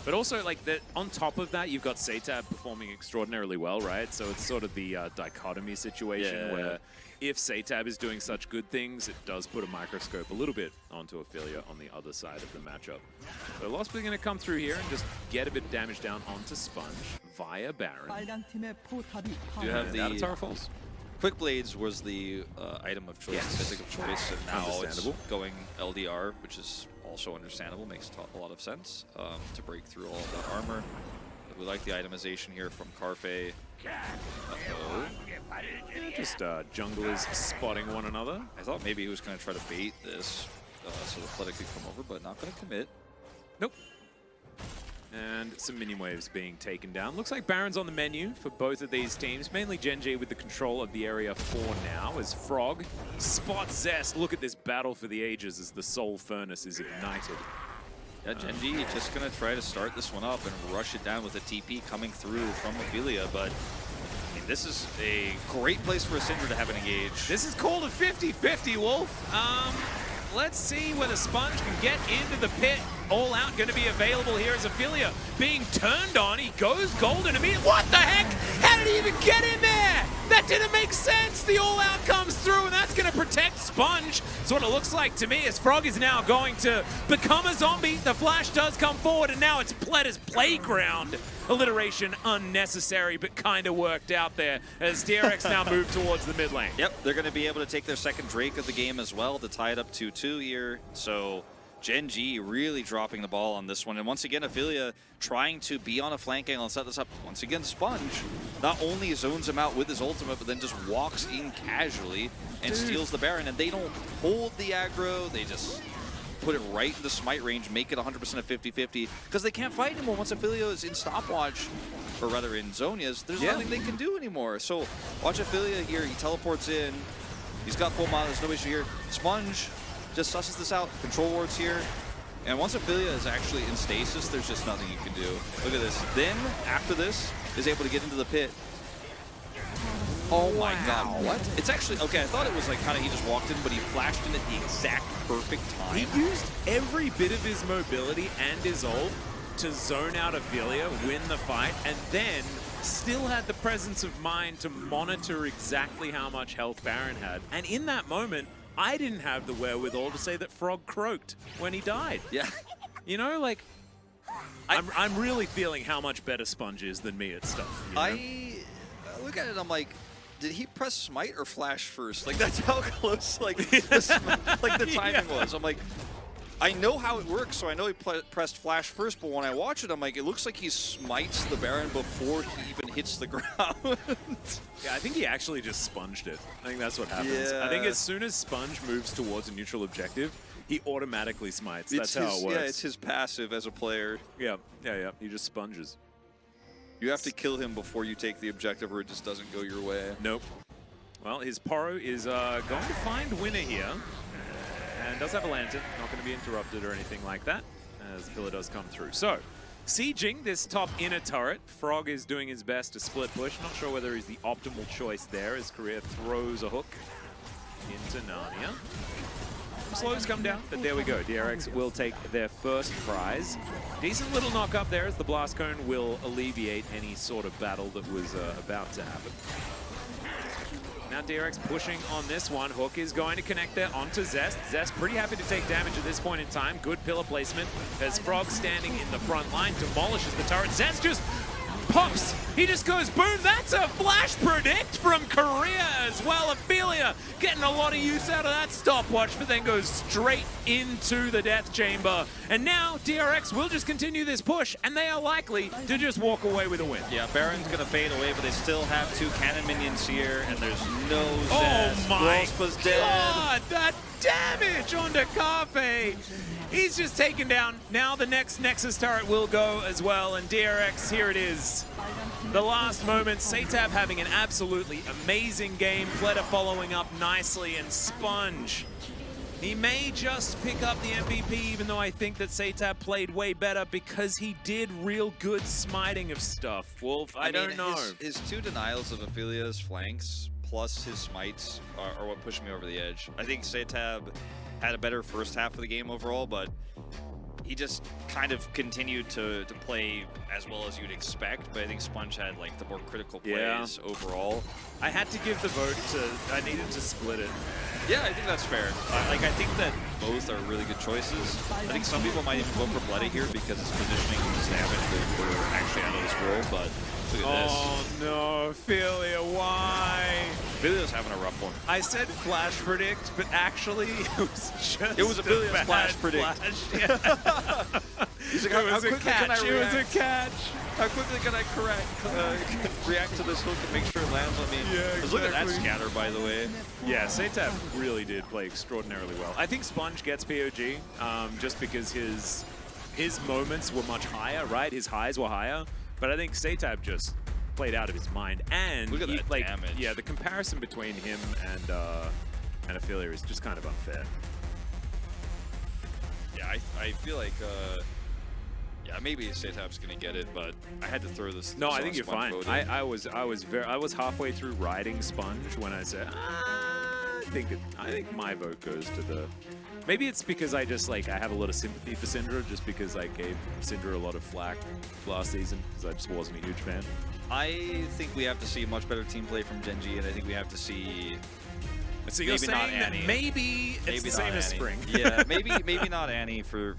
But also, like, on top of that, you've got Seitab performing extraordinarily well, right? So it's sort of the dichotomy situation where if Seitab is doing such good things, it does put a microscope a little bit onto Ophelia on the other side of the matchup. So Lost is going to come through here and just get a bit of damage down onto Sponge via Baron. You have the Avatar Falls. Quick Blades was the item of choice, mythic of choice, and now it's going LDR, which is also understandable, makes a lot of sense to break through all of that armor. We like the itemization here from Carfe. Just junglers spotting one another. I thought maybe he was going to try to bait this so the Pleta could come over, but not going to commit. Nope. And some minion waves being taken down. Looks like Baron's on the menu for both of these teams. Mainly Gen.G with the control of the area for now as Frog spots Zest. Look at this battle for the ages as the Soul Furnace is ignited. Yeah, Gen.G just going to try to start this one up and rush it down with a TP coming through from Ophelia, but I mean, this is a great place for a Syndra to have an engage. This is called a 50-50, Wolf. Let's see whether Sponge can get into the pit. All Out going to be available here as Ophelia being turned on. He goes golden immediately. What the heck? How did he even get in there? That didn't make sense. The All Out comes through, and that's going to protect Sponge. That's what it looks like to me, as Frog is now going to become a zombie. The flash does come forward, and now it's Pletta's playground. Alliteration unnecessary, but kind of worked out there as DRX now move towards the mid lane. Yep, they're going to be able to take their second Drake of the game as well to tie it up 2-2 here. So Gen.G really dropping the ball on this one. And once again, Ophelia trying to be on a flank angle and set this up. Once again, Sponge not only zones him out with his ultimate, but then just walks in casually and steals the Baron. And they don't hold the aggro. They just put it right in the smite range, make it 100% a 50-50, because they can't fight anymore. Once Ophelia is in stopwatch, or rather in Zonia's, there's nothing they can do anymore. So watch Ophelia here, he teleports in, he's got full mana, there's no issue here. Sponge just susses this out, control wards here, and once Ophelia is actually in stasis, there's just nothing you can do. Look at this. Then, after this, is able to get into the pit. Oh my god, what? It's actually, okay, I thought it was like kind of he just walked in, but he flashed in at the exact perfect time. He used every bit of his mobility and his ult to zone out Ophelia, win the fight, and then still had the presence of mind to monitor exactly how much health Baron had. And in that moment, I didn't have the wherewithal to say that Frog croaked when he died. Yeah. You know, like, I'm really feeling how much better Sponge is than me at stuff. You know? I look at it, I'm like, did he press smite or flash first? Like, that's how close like the timing was. I'm like, I know how it works, so I know he pressed flash first, but when I watch it, I'm like, it looks like he smites the Baron before he even hits the ground. Yeah, I think he actually just sponged it. I think that's what happens. Yeah. I think as soon as Sponge moves towards a neutral objective, he automatically smites. That's how it works. Yeah, it's his passive as a player. Yeah. He just sponges. You have to kill him before you take the objective or it just doesn't go your way. Nope. Well, his Poro is going to find winner here. And does have a lantern. Not going to be interrupted or anything like that as the pillar does come through. So, sieging this top inner turret. Frog is doing his best to split push. Not sure whether he's the optimal choice there as Korea throws a hook into Narnia. Slows come down, but there we go. DRX will take their first prize. Decent little knock up there as the blast cone will alleviate any sort of battle that was about to happen. Now DRX pushing on this one. Hook is going to connect there onto Zest. Zest pretty happy to take damage at this point in time. Good pillar placement as Frog standing in the front line demolishes the turret. Zest just pops. He just goes boom. That's a flash predict from Korea as well. Ophelia getting a lot of use out of that stopwatch, but then goes straight into the death chamber. And now DRX will just continue this push, and they are likely to just walk away with a win. Yeah, Baron's going to fade away, but they still have two cannon minions here, and there's no Zest. Oh my Rospa's god, that damage onto Cafe. He's just taken down. Now the next Nexus turret will go as well, and DRX, here it is. The last moment, Satab having an absolutely amazing game. Pleta following up nicely, and Sponge. He may just pick up the MVP, even though I think that Satab played way better because he did real good smiting of stuff. Wolf, I don't know. His two denials of Ophelia's flanks plus his smites are what pushed me over the edge. I think Satab had a better first half of the game overall, but he just kind of continued to play as well as you'd expect, but I think Sponge had like the more critical plays overall. I had to give the vote to, I needed to split it. Yeah, I think that's fair. Like, I think that both are really good choices. I think some people might even vote for Bloody here because his positioning and his damage were actually out of this world, but look at this. Oh no, Ophelia, why? Ophelia's having a rough one. I said flash predict, but actually it was just It was Ophelia's a flash predict. Yeah. He's like, It was a catch. It was a catch. How quickly can I react to this hook and make sure it lands on me? Yeah, exactly. Look at that scatter, by the way. Yeah, Satab really did play extraordinarily well. I think Sponge gets POG just because his his moments were much higher, right? His highs were higher. But I think Satab just played out of his mind. And look at that like, damage. yeah, the comparison between him and Ophelia is just kind of unfair. Yeah, I feel like, yeah, maybe Satab's gonna get it, but I had to throw this. No, I think you're fine. I was halfway through riding Sponge when I said, I think my vote goes to the. Maybe it's because I just like I have a lot of sympathy for Syndra, just because I gave Syndra a lot of flack last season because I just wasn't a huge fan. I think we have to see much better team play from Gen.G, and I think we have to see. So you're saying that maybe it's the same as Spring. Yeah, maybe not Annie for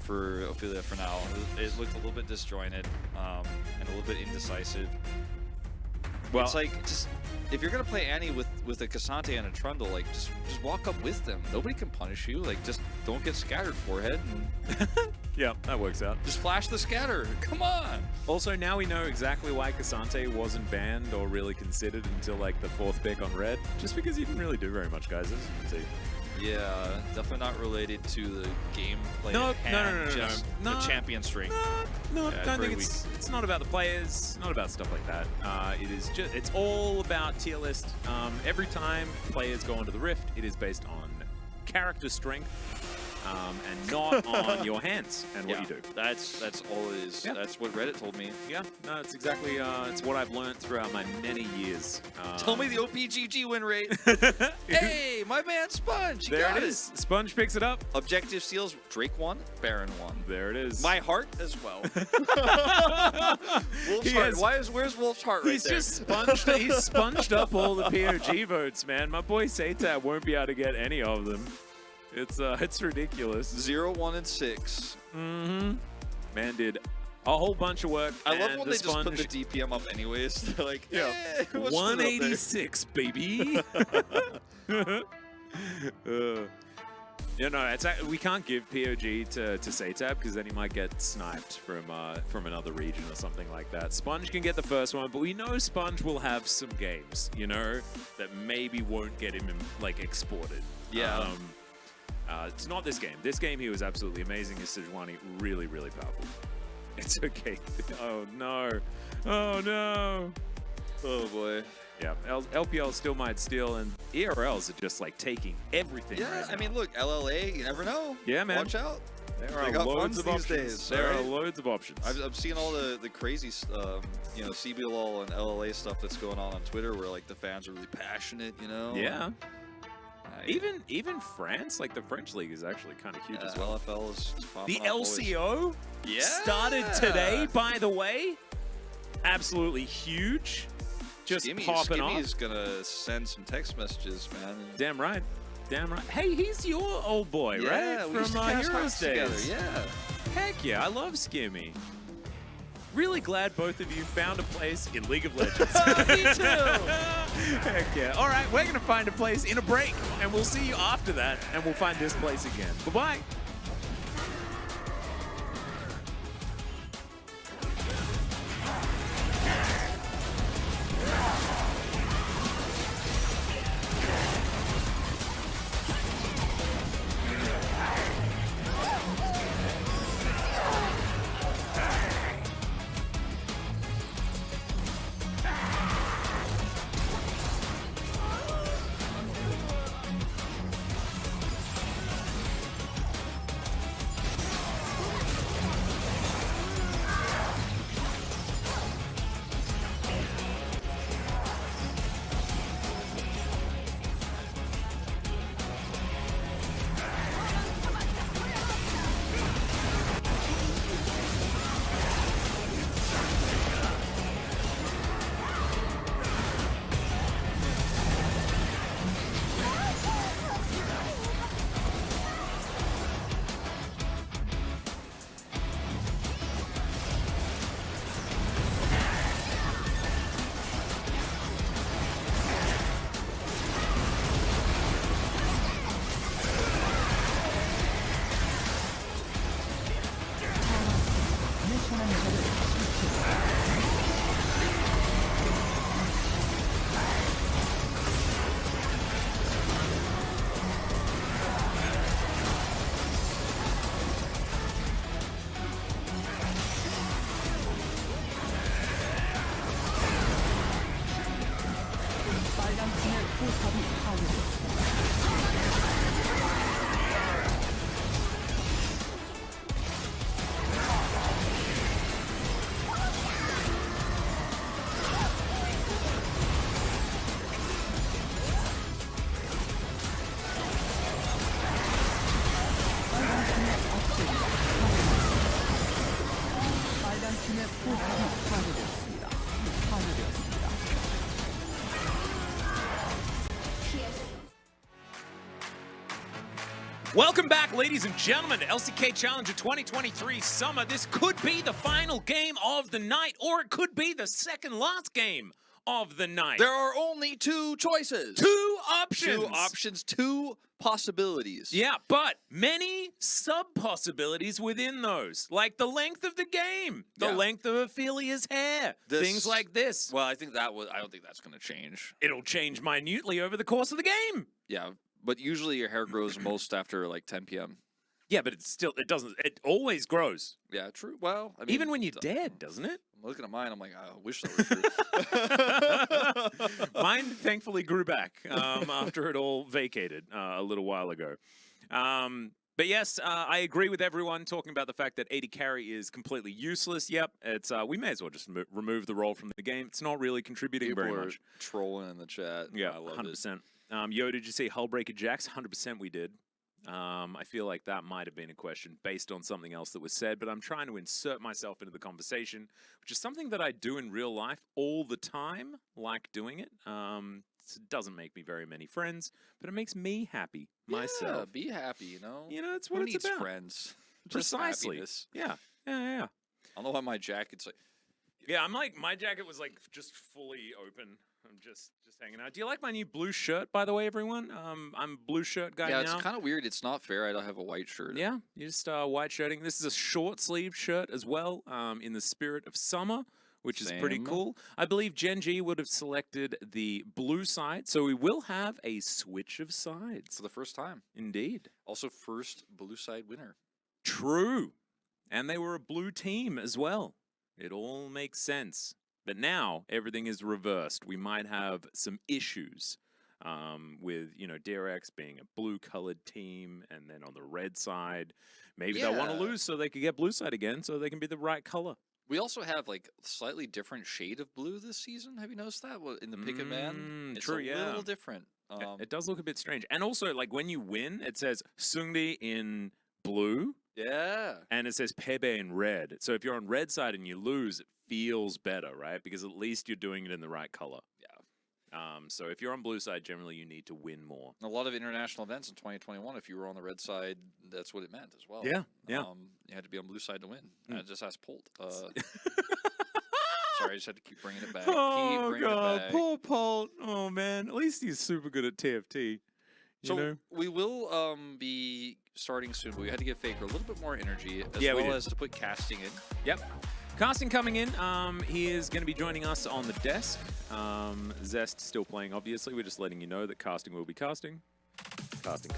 Ophelia for now. It looked a little bit disjointed and a little bit indecisive. Well, it's like just if you're gonna play Annie with a Cassante and a Trundle, like just walk up with them. Nobody can punish you. Like just don't get scattered forehead. And yeah, that works out. Just flash the scatter. Come on. Also, now we know exactly why Cassante wasn't banned or really considered until like the 4th pick on red. Just because he didn't really do very much, guys. As you can see. Yeah, definitely not related to the gameplay. No, just the champion strength. No, I don't think it's not about the players, not about stuff like that. It is just, it's all about tier list. Every time players go onto the Rift, it is based on character strength and not on your hands and what you do. That's all it is. Yeah. That's what Reddit told me. Yeah, no, it's exactly, it's what I've learned throughout my many years. Tell me the OPGG win rate. Hey, my man Sponge. There it is. Sponge picks it up. Objective seals, Drake 1, Baron 1. There it is. My heart as well. Wolf's heart. Where's Wolf's heart right there? He's sponged up all the POG votes, man. My boy Satab won't be able to get any of them. It's ridiculous. 0, 1, and 6. Mm-hmm. Man did a whole bunch of work. I love when they just put the DPM up anyways. They're like, yeah, 186, baby. You know, we can't give POG to Satab because then he might get sniped from another region or something like that. Sponge can get the first one, but we know Sponge will have some games, you know, that maybe won't get him like exported. Yeah. It's not this game. This game, he was absolutely amazing. His Sejuani, really, really powerful. It's okay. Oh, no. Oh, no. Oh, boy. Yeah, LPL still might steal, and ERLs are just, like, taking everything right now. I mean, look, LLA, you never know. Yeah, man. Watch out. There are loads of options. There are loads of options. I've seen all the crazy, you know, CBLOL and LLA stuff that's going on Twitter where, like, the fans are really passionate, you know? Yeah. Even France, like the French league, is actually kind of huge as well. LFL is the LCO started today, by the way. Absolutely huge. Just popping off. Skimmy's gonna send some text messages, man. Damn right. Damn right. Hey, he's your old boy, right? From Heroes days. Yeah. Heck yeah, I love Skimmy. Really glad both of you found a place in League of Legends. Me too. Heck yeah. All right, we're going to find a place in a break, and we'll see you after that, and we'll find this place again. Bye-bye. Welcome back, ladies and gentlemen, to LCK Challenger 2023 Summer. This could be the final game of the night, or it could be the second last game of the night. There are only two choices. Two options. Two options, two possibilities. Yeah, but many sub-possibilities within those, like the length of the game, the length of Ophelia's hair, things like this. Well, I think that was. I don't think that's going to change. It'll change minutely over the course of the game. Yeah, but usually your hair grows most after like 10 p.m. Yeah, but it's still, it doesn't, it always grows. Yeah, true. Well, I mean, even when you're dead, doesn't it? I'm looking at mine, I'm like, I wish that were true. Mine thankfully grew back after it all vacated a little while ago. But yes, I agree with everyone talking about the fact that AD carry is completely useless. Yep, it's we may as well just remove the role from the game. It's not really contributing very much. Trolling in the chat. Yeah, I love 100%. it. Yo, did you say Hullbreaker Jax? 100% we did. I feel like that might have been a question based on something else that was said, but I'm trying to insert myself into the conversation, which is something that I do in real life all the time, like doing it. It doesn't make me very many friends, but it makes me happy myself. Yeah, be happy, you know? You know, it's what Who it's needs about. friends? Precisely. Just Yeah. I don't know why my jacket's like... Yeah, I'm like, my jacket was like just fully open. I'm just hanging out. Do you like my new blue shirt, by the way, everyone? I'm a blue shirt guy now. Yeah, it's kind of weird. It's not fair. I don't have a white shirt. Yeah, you just white shirting. This is a short sleeve shirt as well, in the spirit of summer, which is pretty cool. I believe Gen.G would have selected the blue side, so we will have a switch of sides. For the first time. Indeed. Also, first blue side winner. True. And they were a blue team as well. It all makes sense. But now everything is reversed. We might have some issues with, you know, DRX being a blue-colored team, and then on the red side, maybe they'll want to lose so they can get blue side again, so they can be the right color. We also have like slightly different shade of blue this season. Have you noticed that in the pick and ban? It's true, a little different. It does look a bit strange. And also, like when you win, it says Sungdi in blue. Yeah. And it says Pebe in red. So if you're on red side and you lose, it feels better, right? Because at least you're doing it in the right color. Yeah. So if you're on blue side, generally you need to win more. A lot of international events in 2021, if you were on the red side, that's what it meant as well. Yeah, yeah. You had to be on blue side to win. I just asked Polt. Sorry, I just had to keep bringing it back. Oh, God, poor Polt. Oh, man. At least he's super good at TFT. You know? We will be starting soon, but we had to give Faker a little bit more energy, as well as to put casting in. Yep. Casting coming in. He is going to be joining us on the desk. Zest still playing, obviously. We're just letting you know that casting will be casting. Casting.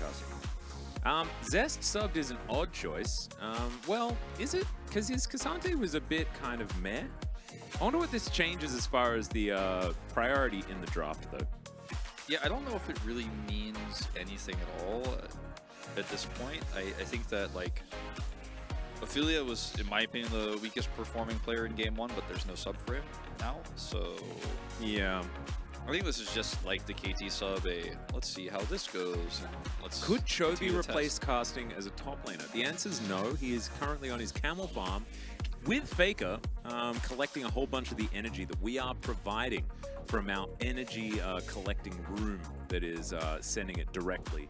Zest subbed is an odd choice. Well, is it? Because his Cassante was a bit kind of meh. I wonder what this changes as far as the priority in the draft, though. Yeah, I don't know if it really means anything at all at this point. I think that, like, Ophelia was, in my opinion, the weakest performing player in Game 1, but there's no sub for him now, so... Yeah. I think this is just like the KT sub, let's see how this goes. Could Chovy replace casting as a top laner? The answer is no. He is currently on his camel farm with Faker, collecting a whole bunch of the energy that we are providing from our energy collecting room that is sending it directly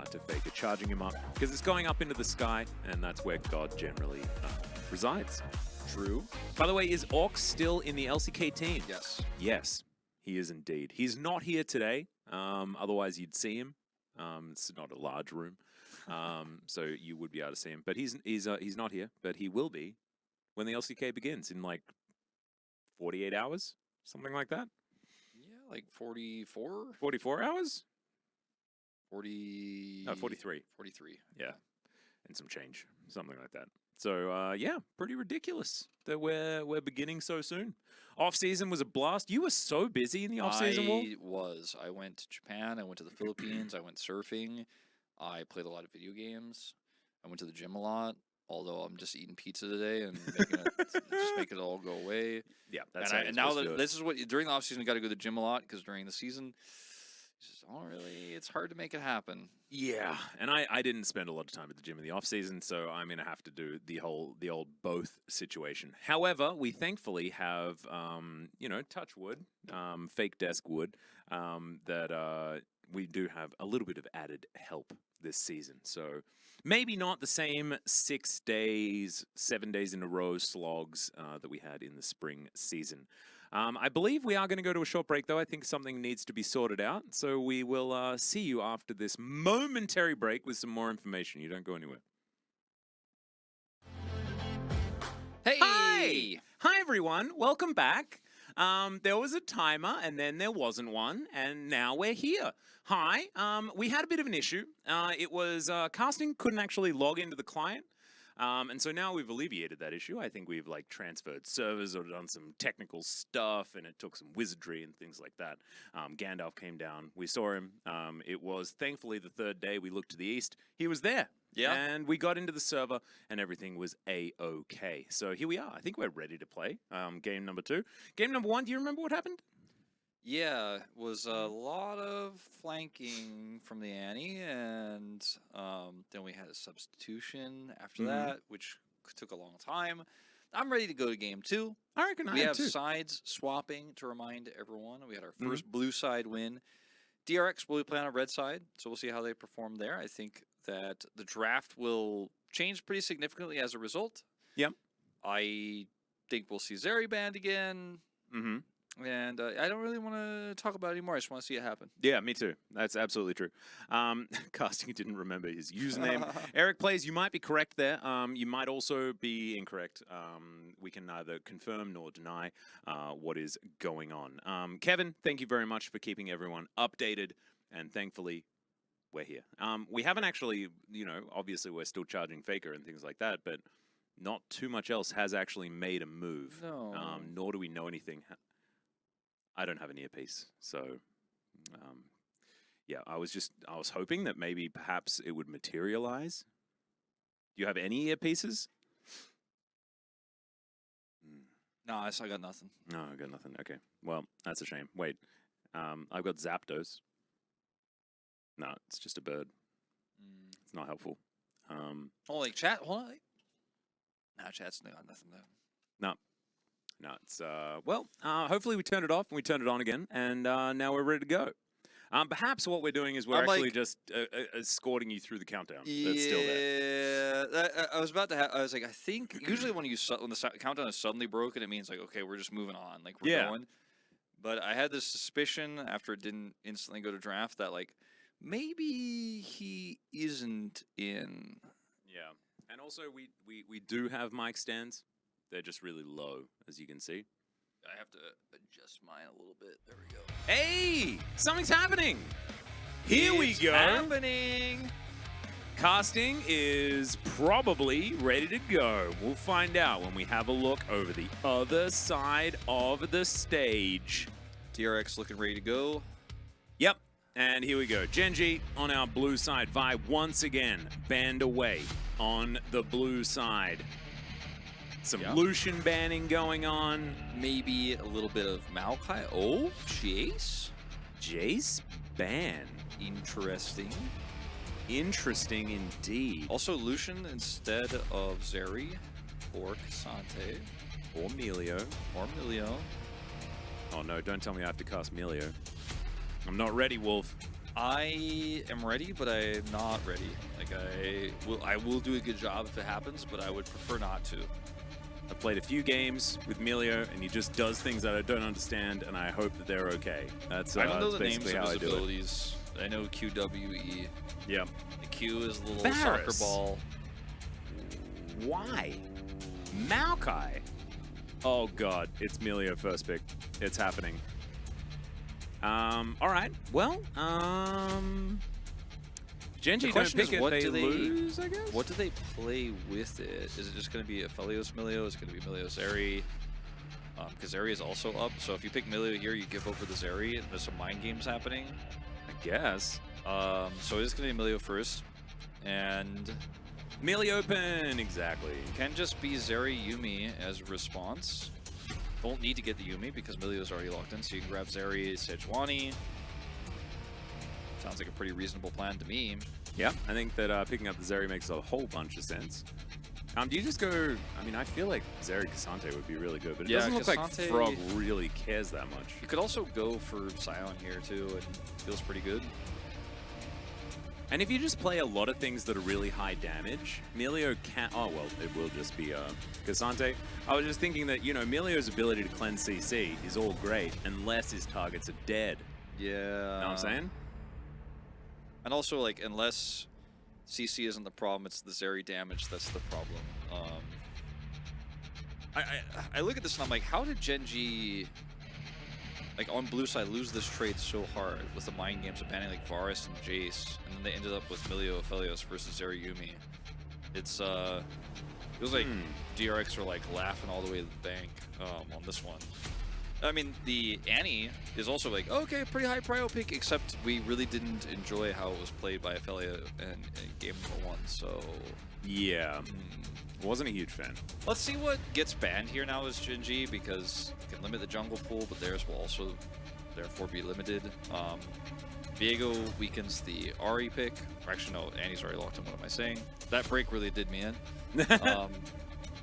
to Faker, charging him up, because it's going up into the sky, and that's where God generally resides. True. By the way, is Orc still in the LCK team? Yes. Yes, he is indeed. He's not here today, otherwise you'd see him. It's not a large room, so you would be able to see him. But he's not here, but he will be when the LCK begins in like 48 hours, something like that. Yeah, like 44? 44 hours? 40... No, 43. 43. Yeah, and some change, something like that. So yeah, pretty ridiculous that we're beginning so soon. Off season was a blast. You were so busy in the off season, Wolf. I went to Japan. I went to the Philippines. I went surfing. I played a lot of video games. I went to the gym a lot. Although I'm just eating pizza today and just making it all go away. Yeah, that's and now that this is what during the off season, you got to go to the gym a lot because during the season, it's hard to make it happen. Yeah, and I didn't spend a lot of time at the gym in the off season, so I'm gonna have to do the old both situation. However, we thankfully have touch wood, fake desk wood, that we do have a little bit of added help this season. So maybe not the same 6 days, 7 days in a row slogs that we had in the spring season. I believe we are going to go to a short break, though. I think something needs to be sorted out. So we will see you after this momentary break with some more information. You don't go anywhere. Hey! Hi! Hi, everyone. Welcome back. There was a timer, and then there wasn't one, and now we're here. Hi. We had a bit of an issue. It was casting couldn't actually log into the client. And so now we've alleviated that issue. I think we've transferred servers or done some technical stuff, and it took some wizardry and things like that. Gandalf came down. We saw him. It was thankfully the third day. We looked to the east. He was there. Yeah. And we got into the server, and everything was A-OK. So here we are. I think we're ready to play game number 2. Game number 1, do you remember what happened? Yeah, it was a lot of flanking from the Annie, and then we had a substitution after that, which took a long time. I'm ready to go to game 2. I reckon we have sides swapping to remind everyone. We had our first blue side win. DRX will be playing on red side, so we'll see how they perform there. I think that the draft will change pretty significantly as a result. Yep. I think we'll see Zeri banned again. And I don't really want to talk about it anymore. I just want to see it happen. Yeah, me too. That's absolutely true. Casting didn't remember his username. Eric Plays, you might be correct there. You might also be incorrect. We can neither confirm nor deny what is going on. Kevin, thank you very much for keeping everyone updated. And thankfully, we're here. We haven't actually, obviously we're still charging Faker and things like that, but not too much else has actually made a move. No. Nor do we know anything. I don't have an earpiece, so yeah, I was hoping that maybe perhaps it would materialize. Do you have any earpieces? No, I got nothing. No, I got nothing. Okay, well, that's a shame. Wait, I've got Zapdos. No, it's just a bird. It's not helpful. Chat. Hold on. Nah, chat's got nothing there. No. No, it's, hopefully we turned it off and we turned it on again, and now we're ready to go. Perhaps what we're doing is we're actually just escorting you through the countdown. That's still there. Yeah, I was about to I was like, I think, usually when the countdown is suddenly broken, it means, okay, we're just moving on, we're going. But I had this suspicion after it didn't instantly go to draft that, maybe he isn't in. Yeah, and also we do have mic stands. They're just really low, as you can see. I have to adjust mine a little bit. There we go. Hey! Something's happening! Here we go! Happening! Casting is probably ready to go. We'll find out when we have a look over the other side of the stage. DRX looking ready to go. Yep, and here we go. Gen.G on our blue side. Vi once again banned away on the blue side. Some Lucian banning going on. Maybe a little bit of Maokai. Oh, Jace? Jace ban. Interesting. Interesting indeed. Also Lucian instead of Zeri or Cassante. Or Melio. Or Melio. Oh no, don't tell me I have to cast Melio. I'm not ready, Wolf. I am ready, but I'm not ready. I will do a good job if it happens, but I would prefer not to. I've played a few games with Melio, and he just does things that I don't understand, and I hope that they're okay. That's I don't know the names basically of how his I do abilities. I know QWE. Yeah. The Q is a little soccer ball. Why? Maokai. Oh god, it's Melio first pick. It's happening. All right. Well, Gen.G The don't question pick is, it, what they do they lose, I guess? What do they play with it? Is it just going to be Aphelios Milio? Is it going to be Milio Zeri? Because Zeri is also up, so if you pick Milio here, you give over the Zeri, and there's some mind games happening. I guess. So it is going to be Milio first, and Milio open, exactly. can just be Zeri Yuumi as response. Don't need to get the Yuumi because Milio's already locked in, so you can grab Zeri, Sejuani. Sounds like a pretty reasonable plan to me. Yeah, I think that picking up the Zeri makes a whole bunch of sense. Do you just go... I mean, I feel like Zeri Cassante would be really good, but it doesn't look like Cassante- Frog really cares that much. You could also go for Scion here too, and it feels pretty good. And if you just play a lot of things that are really high damage, Milio can... Oh, well, it will just be Cassante. I was just thinking that, you know, Milio's ability to cleanse CC is all great unless his targets are dead. Yeah. You know what I'm saying? And also, like, unless CC isn't the problem, it's the Zeri damage that's the problem. I look at this and I'm like, how did Gen.G, like, on blue side, lose this trade so hard with the mind games of banning, like, Varus and Jace, and then they ended up with Milio Aphelios versus Zeri Yuumi. It's, it was like DRX are, like, laughing all the way to the bank on this one. I mean, the Annie is also like, okay, pretty high prio pick, except we really didn't enjoy how it was played by Ophelia in game number 1, so... Yeah. Wasn't a huge fan. Let's see what gets banned here now as Gen.G, because it can limit the jungle pool, but theirs will also therefore be limited. Viego weakens the Ahri pick. Or actually, no, Annie's already locked in, what am I saying? That break really did me in.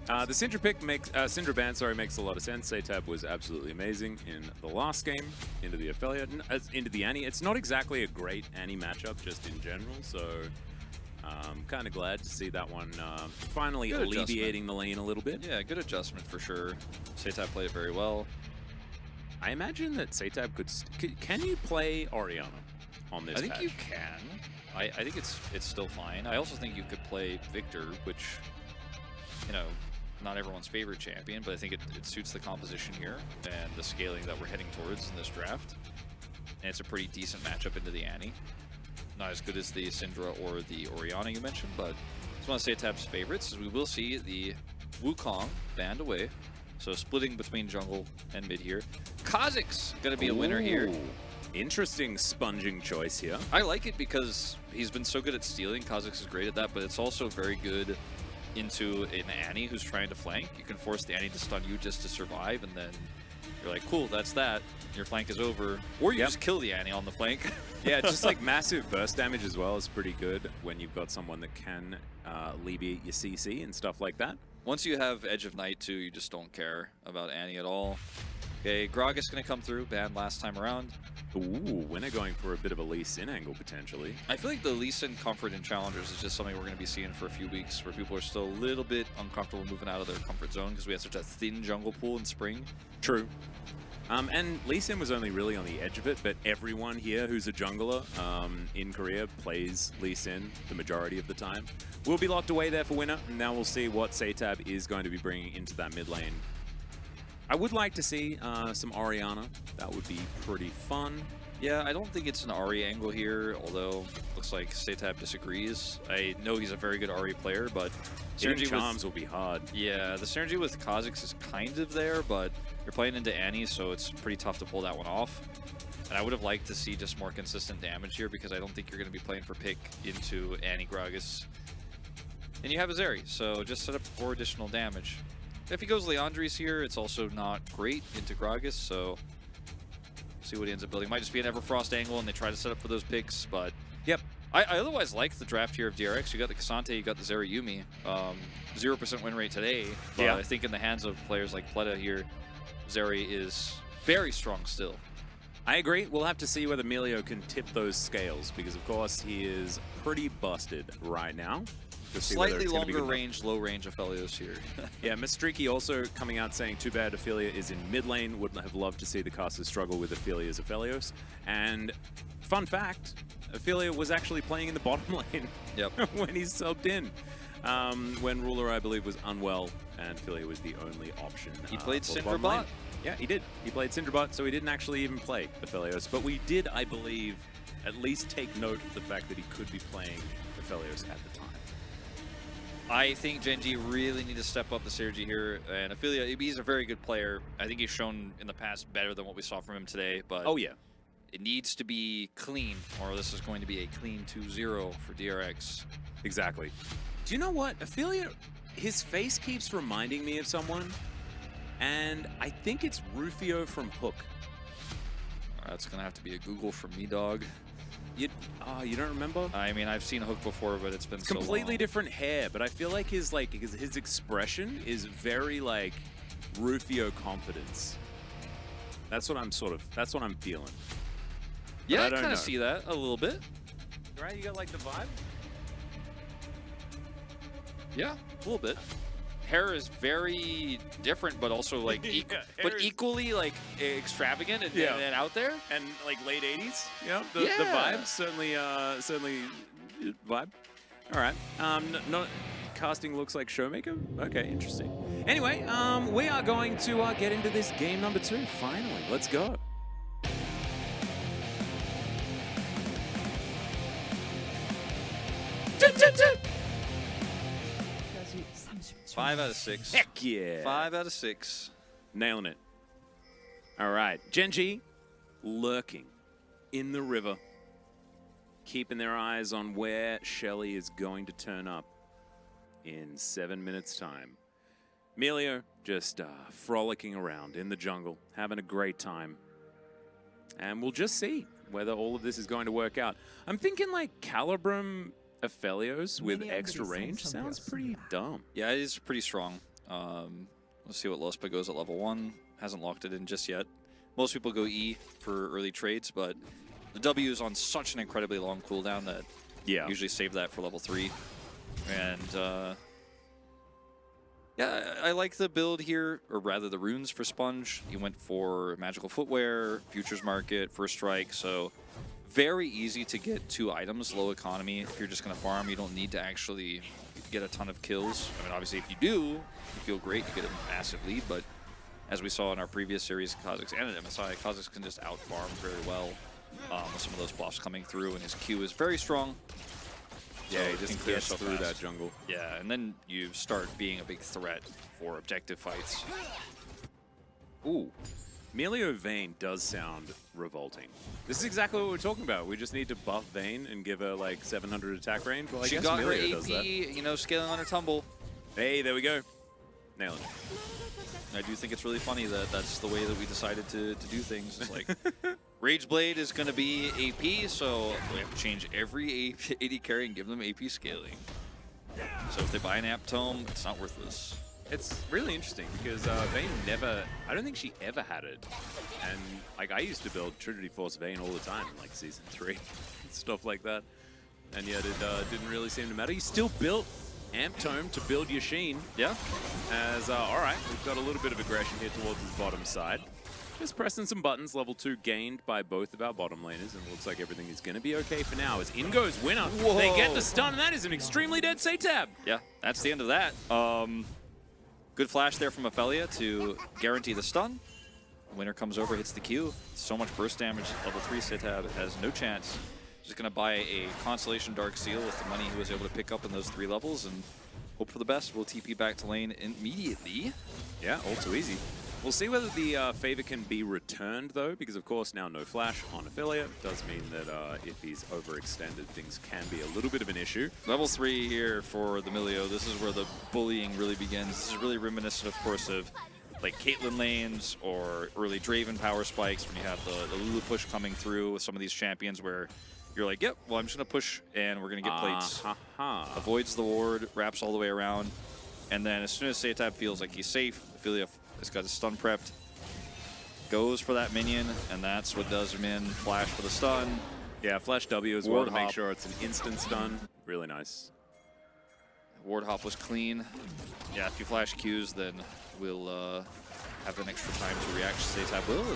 The Syndra pick makes Syndra ban, sorry, makes a lot of sense. Satab was absolutely amazing in the last game into the Ophelia, into the Annie. It's not exactly a great Annie matchup just in general, so I'm kind of glad to see that one finally Good alleviating the lane a little bit. Yeah, good adjustment for sure. Satab played it very well. I imagine that Satab can you play Orianna on this I think patch? you can. I think it's still fine. I also think you could play Victor, which, you know, not everyone's favorite champion, but I think it suits the composition here and the scaling that we're heading towards in this draft. And it's a pretty decent matchup into the Annie. Not as good as the Syndra or the Orianna you mentioned, but it's one of Satab's favorites, as we will see the Wukong banned away. So splitting between jungle and mid here. Kha'Zix's going to be a winner here. Interesting sponging choice here. I like it because he's been so good at stealing. Kha'Zix is great at that, but it's also very good into an Annie who's trying to flank. You can force the Annie to stun you just to survive, and then you're like, cool, that's that. Your flank is over. Or you just kill the Annie on the flank. Yeah, just like massive burst damage as well is pretty good when you've got someone that can alleviate your CC and stuff like that. Once you have Edge of Night too, you just don't care about Annie at all. Okay, Gragas gonna come through, banned last time around. Ooh, Winner going for a bit of a Lee Sin angle potentially. I feel like the Lee Sin comfort in Challengers is just something we're going to be seeing for a few weeks, where people are still a little bit uncomfortable moving out of their comfort zone because we had such a thin jungle pool in spring. True. And Lee Sin was only really on the edge of it, but everyone here who's a jungler in Korea plays Lee Sin the majority of the time. We'll be locked away there for Winner, and now we'll see what Satab is going to be bringing into that mid lane. I would like to see some Orianna. That would be pretty fun. Yeah, I don't think it's an Ahri angle here, although looks like Satab disagrees. I know he's a very good Ahri player, but synergy charms will be hard. Yeah, the synergy with Kha'Zix is kind of there, but you're playing into Annie, so it's pretty tough to pull that one off. And I would have liked to see just more consistent damage here, because I don't think you're going to be playing for pick into Annie Gragas. And you have a Zeri, so just set up 4 additional damage. If he goes Leandri's here, it's also not great into Gragas, so see what he ends up building. Might just be an Everfrost angle, and they try to set up for those picks, but yep. I otherwise like the draft here of DRX. You got the Cassante, you got the Zeri Yuumi. 0% win rate today, but yeah. I think in the hands of players like Pleta here, Zeri is very strong still. I agree. We'll have to see whether Milio can tip those scales, because of course he is pretty busted right now. Slightly longer range, low range Aphelios here. Yeah, Mistriki also coming out saying, too bad Ophelia is in mid lane. Would have loved to see the casters struggle with Ophelia's Aphelios. And fun fact, Ophelia was actually playing in the bottom lane when he subbed in. When Ruler, I believe, was unwell, and Ophelia was the only option. He played Syndra bot. Yeah, he did. He played Syndra bot, so he didn't actually even play Aphelios. But we did, I believe, at least take note of the fact that he could be playing Aphelios at the time. I think Gen.G really need to step up the synergy here, and Ophelia, he's a very good player. I think he's shown in the past better than what we saw from him today, but oh yeah, it needs to be clean, or this is going to be a clean 2-0 for DRX. Exactly. Do you know what? Ophelia, his face keeps reminding me of someone, and I think it's Rufio from Hook. That's going to have to be a Google for me, dog. You don't remember? I mean, I've seen Hook before, but it's been so long. Completely different hair, but I feel like his expression is very like Rufio confidence. That's what I'm feeling. Yeah, I don't kind know. of see that a little bit. Right, you got like the vibe? Yeah, a little bit. Hair is very different, but also like, equally like extravagant and out there. And like late 80s, you know, the vibe certainly vibe. All right, no, casting looks like Showmaker. Okay, interesting. Anyway, we are going to get into this game number 2. Finally, let's go. Five out of 6. Heck yeah. 5 out of 6. Nailing it. All right. Gen.G lurking in the river, keeping their eyes on where Shelly is going to turn up in 7 minutes' time. Melio just frolicking around in the jungle, having a great time. And we'll just see whether all of this is going to work out. I'm thinking like Calibrum Aphelios with extra range sounds pretty dumb. Yeah, it is pretty strong. Let's see what Lospa goes at level 1. Hasn't locked it in just yet. Most people go E for early trades, but the W is on such an incredibly long cooldown that usually save that for level 3. And yeah, I like the build here, or rather the runes for Sponge. He went for magical footwear, futures market, first strike, so very easy to get 2 items, low economy. If you're just going to farm, you don't need to actually get a ton of kills. I mean, obviously, if you do, you feel great. You get a massive lead, but as we saw in our previous series, Kha'Zix and at MSI, Kha'Zix can just out-farm very well with some of those buffs coming through, and his Q is very strong. Yeah, he just gets through that jungle. Yeah, and then you start being a big threat for objective fights. Ooh. Melio Vayne does sound revolting. This is exactly what we're talking about. We just need to buff Vayne and give her like 700 attack range. Well, I guess got Melio her does AP, that. you know, scaling on her tumble. Hey, there we go. Nailing it. I do think it's really funny that that's the way that we decided to do things. It's like, Rage Blade is going to be AP, so we have to change every AD carry and give them AP scaling. So if they buy an App Tome, it's not worth this. It's really interesting because Vayne I don't think she ever had it. And like I used to build Trinity Force Vayne all the time in like Season 3, stuff like that. And yet it didn't really seem to matter. You still built Amp Tome to build Yashin. Yeah. As, all right, we've got a little bit of aggression here towards his bottom side. Just pressing some buttons, level 2 gained by both of our bottom laners, and it looks like everything is going to be okay for now as in goes winner. Whoa. They get the stun, and that is an extremely dead Satab. Yeah, that's the end of that. Good flash there from Ophelia to guarantee the stun. Winner comes over, hits the Q. So much burst damage. Level 3 Satab has no chance. Just going to buy a Constellation Dark Seal with the money he was able to pick up in those 3 levels and hope for the best. We'll TP back to lane immediately. Yeah, all too easy. We'll see whether the favor can be returned, though, because, of course, now no flash on Ophelia. Does mean that if he's overextended, things can be a little bit of an issue. Level 3 here for the Melio. This is where the bullying really begins. This is really reminiscent, of course, of like Caitlyn lanes or early Draven power spikes when you have the Lulu push coming through with some of these champions where you're like, yep, well, I'm just going to push and we're going to get plates. Avoids the ward, wraps all the way around. And then as soon as Satab feels like he's safe, Ophelia has got his stun prepped, goes for that minion, and that's what does him in. Flash for the stun. Yeah, flash W as well to make sure it's an instant stun. Really nice. Ward hop was clean. Yeah, if you flash Qs, then we'll have an extra time to react. Satab will.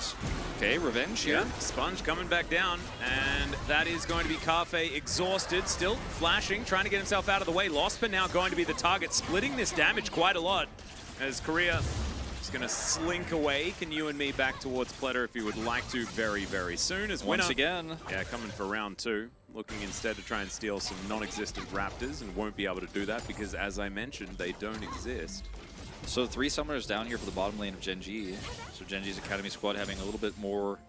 Okay, revenge here. Yeah, Sponge coming back down, and that is going to be Cafe exhausted, still flashing, trying to get himself out of the way. Lospa now going to be the target, splitting this damage quite a lot as Korea Just gonna slink away. Can you and me back towards Pletter if you would like to very, very soon. As Once winner, again. yeah, coming for round 2. Looking instead to try and steal some non-existent Raptors and won't be able to do that because, as I mentioned, they don't exist. So 3 summoners down here for the bottom lane of Gen.G. So Gen.G's Academy squad having a little bit more,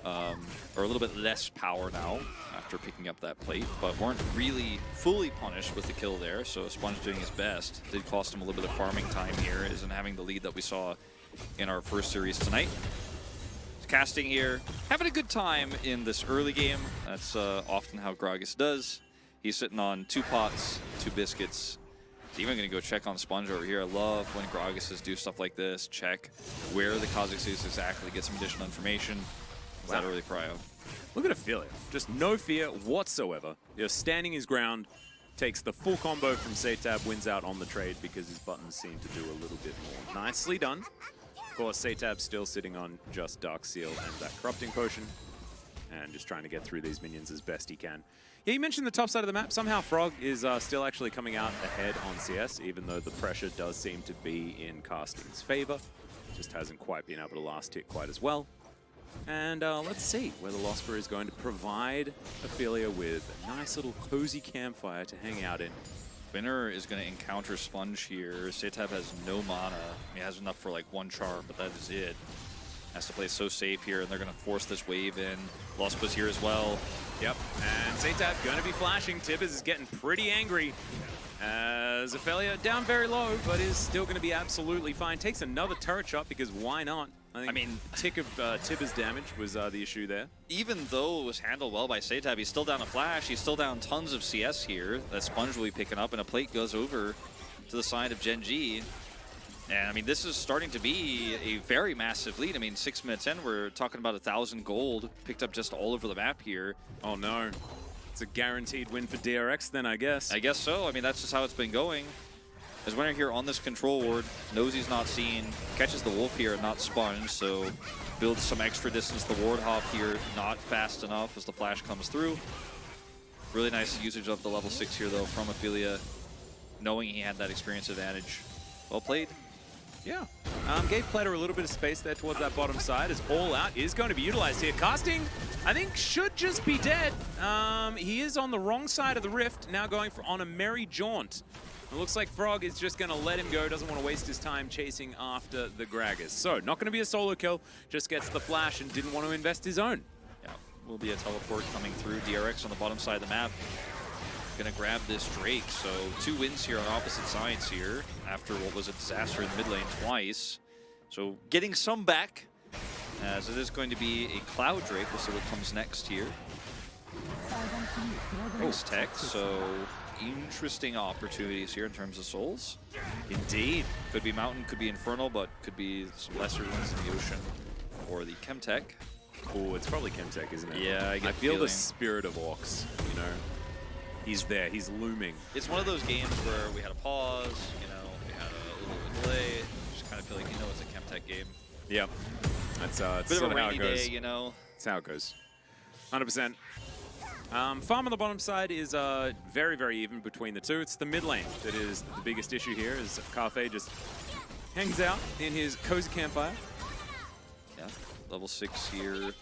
or a little bit less power now after picking up that plate, but weren't really fully punished with the kill there. So Sponge doing his best. Did cost him a little bit of farming time here, isn't having the lead that we saw in our first series tonight. Casting here, having a good time in this early game. That's often how Gragas does. He's sitting on 2 pots, 2 biscuits. He's even going to go check on Sponge over here. I love when Gragas do stuff like this. Check where the Kha'Zix is exactly, get some additional information. Is that early prio? Look at Ophelia. Just no fear whatsoever. Just standing his ground, takes the full combo from Satab, wins out on the trade because his buttons seem to do a little bit more. Nicely done. Of course, Satab still sitting on just Dark Seal and that Corrupting Potion, and just trying to get through these minions as best he can. Yeah, you mentioned the top side of the map. Somehow Frog is still actually coming out ahead on CS, even though the pressure does seem to be in Casting's favor. Just hasn't quite been able to last hit quite as well. And let's see whether Losper is going to provide Ophelia with a nice little cozy campfire to hang out in. Winner is going to encounter Sponge here. Satab has no mana. He has enough for like 1 charm, but that is it. Has to play so safe here, and they're going to force this wave in. Lospa's here as well. Yep, and Satab going to be flashing. Tibbers is getting pretty angry. As Ophelia down very low, but is still going to be absolutely fine. Takes another turret shot because why not? I mean, tick of Tibbers damage was the issue there. Even though it was handled well by Satab, he's still down a flash. He's still down tons of CS here that Sponge will be picking up, and a plate goes over to the side of Gen.G. And I mean, this is starting to be a very massive lead. I mean, 6 minutes in, we're talking about 1,000 gold picked up just all over the map here. Oh no. It's a guaranteed win for DRX then, I guess. I guess so. I mean, that's just how it's been going. As winner here on this control ward, knows he's not seen, catches the wolf here, not Sponge, so builds some extra distance. The ward hop here, not fast enough as the flash comes through. Really nice usage of the level 6 here, though, from Ophelia, knowing he had that experience advantage. Well played. Yeah. Gave Pletter a little bit of space there towards that bottom side, as All Out is going to be utilized here. Casting, I think, should just be dead. He is on the wrong side of the rift, now going on a merry jaunt. It looks like Frog is just going to let him go, doesn't want to waste his time chasing after the Gragas. So, not going to be a solo kill, just gets the flash and didn't want to invest his own. Yeah, will be a teleport coming through. DRX on the bottom side of the map. Going to grab this Drake. So 2 wins here on opposite sides here after what was a disaster in the mid lane twice. So getting some back, as it is going to be a Cloud Drake. We'll see what comes next here. Nice tech, so interesting opportunities here in terms of souls. Indeed. Could be Mountain, could be Infernal, but could be some lesser ones in the Ocean. Or the Chemtech. Oh, it's probably Chemtech, isn't it? Yeah, I feel the spirit of Orcs, you know. He's there, he's looming. It's one of those games where we had a pause, you know, we had a little bit of delay. Just kind of feel like, you know, it's a Chemtech game. Yep. That's bit sort of a of how it goes. day, you know. That's how it goes. 100%. Farm on the bottom side is very, very even between the two. It's the mid lane that is the biggest issue here, as Carfe just hangs out in his cozy campfire. Yeah, level 6 here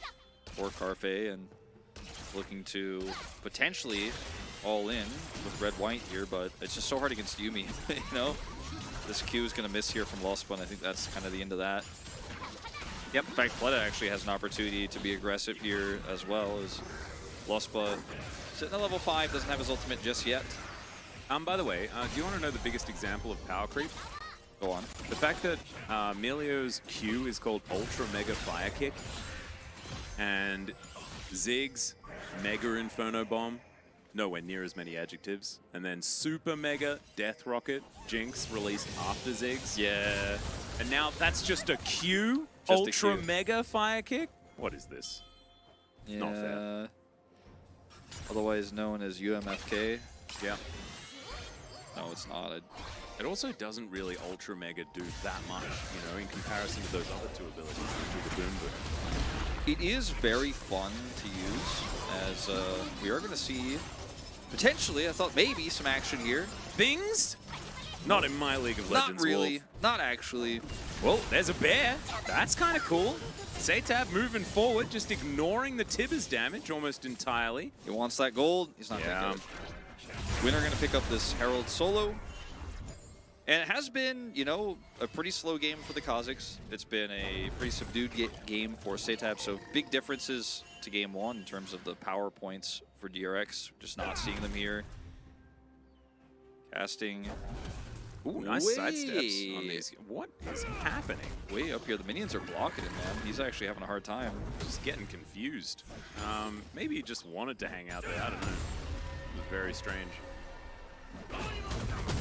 for Carfe, and looking to potentially all in with red-white here, but it's just so hard against Yuumi, you know? This Q is going to miss here from Lospa, and I think that's kind of the end of that. Yep, in fact, Pleta actually has an opportunity to be aggressive here as well, as Lospa sitting at level 5, doesn't have his ultimate just yet. By the way, do you want to know the biggest example of power creep? Go on. The fact that Melio's Q is called Ultra Mega Fire Kick, and Ziggs Mega Inferno Bomb, nowhere near as many adjectives. And then Super Mega Death Rocket Jinx released after Ziggs. Yeah. And now that's just a Q? Just Ultra a Q. Mega Fire Kick? What is this? Yeah. Not fair. Otherwise known as UMFK. Yeah. No, it's not. It also doesn't really Ultra Mega do that much, you know, in comparison to those other 2 abilities, which do the Boom Boom. It is very fun to use, as we are going to see, potentially, I thought maybe some action here. Things Not in my League of Legends. Not really. Wolf. Not actually. Well, there's a bear. That's kind of cool. Satab moving forward, just ignoring the Tibbers damage almost entirely. He wants that gold. He's not going to get it. Winner going to pick up this Herald solo. And it has been, you know, a pretty slow game for the Kazakhs. It's been a pretty subdued game for Satab, so big differences to game one in terms of the power points for DRX. Just not seeing them here. Casting. Ooh, nice sidesteps on these. What is happening? Way up here. The minions are blocking him, man. He's actually having a hard time. Just getting confused. Maybe he just wanted to hang out there. I don't know. It was very strange.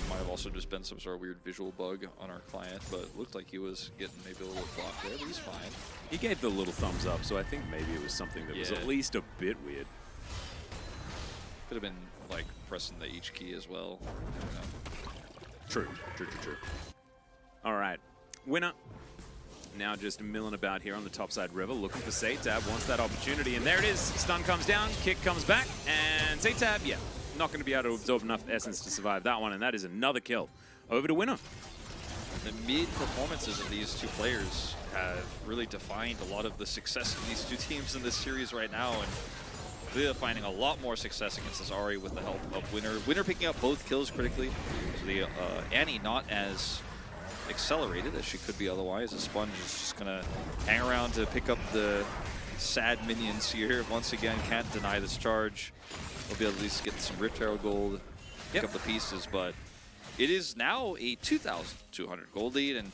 Might have also just been some sort of weird visual bug on our client, but it looked like he was getting maybe a little blocked there, but he's fine. He gave the little thumbs up, so I think maybe it was something that was at least a bit weird. Could have been like pressing the H key as well. True. All right, winner. Now just milling about here on the topside river, looking for Satab, wants that opportunity, and there it is. Stun comes down, kick comes back, and Satab, yeah, not going to be able to absorb enough essence to survive that one, and that is another kill. Over to winner. The mid performances of these two players have really defined a lot of the success of these two teams in this series right now, and they're finding a lot more success against this Ahri with the help of Winner. Winner picking up both kills critically. So the Annie not as accelerated as she could be otherwise. The Sponge is just going to hang around to pick up the sad minions here. Once again, can't deny this charge. We'll be able to at least get some Rift Herald gold, pick up the pieces, but it is now a 2,200 gold lead, and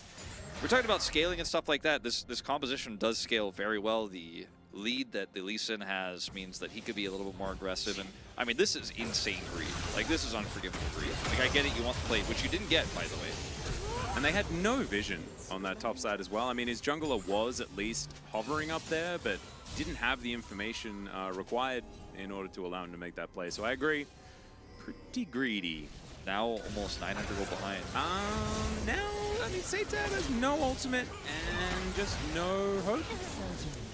we're talking about scaling and stuff like that. This composition does scale very well. The lead that the Lee Sin has means that he could be a little bit more aggressive, and I mean, this is insane greed. Like, this is unforgivable greed. Like, I get it, you want the plate, which you didn't get, by the way. And they had no vision on that top side as well. I mean, his jungler was at least hovering up there, but didn't have the information required in order to allow him to make that play. So I agree, pretty greedy. Now almost 900 gold behind. Now, I mean, Satab has no ultimate and just no hope.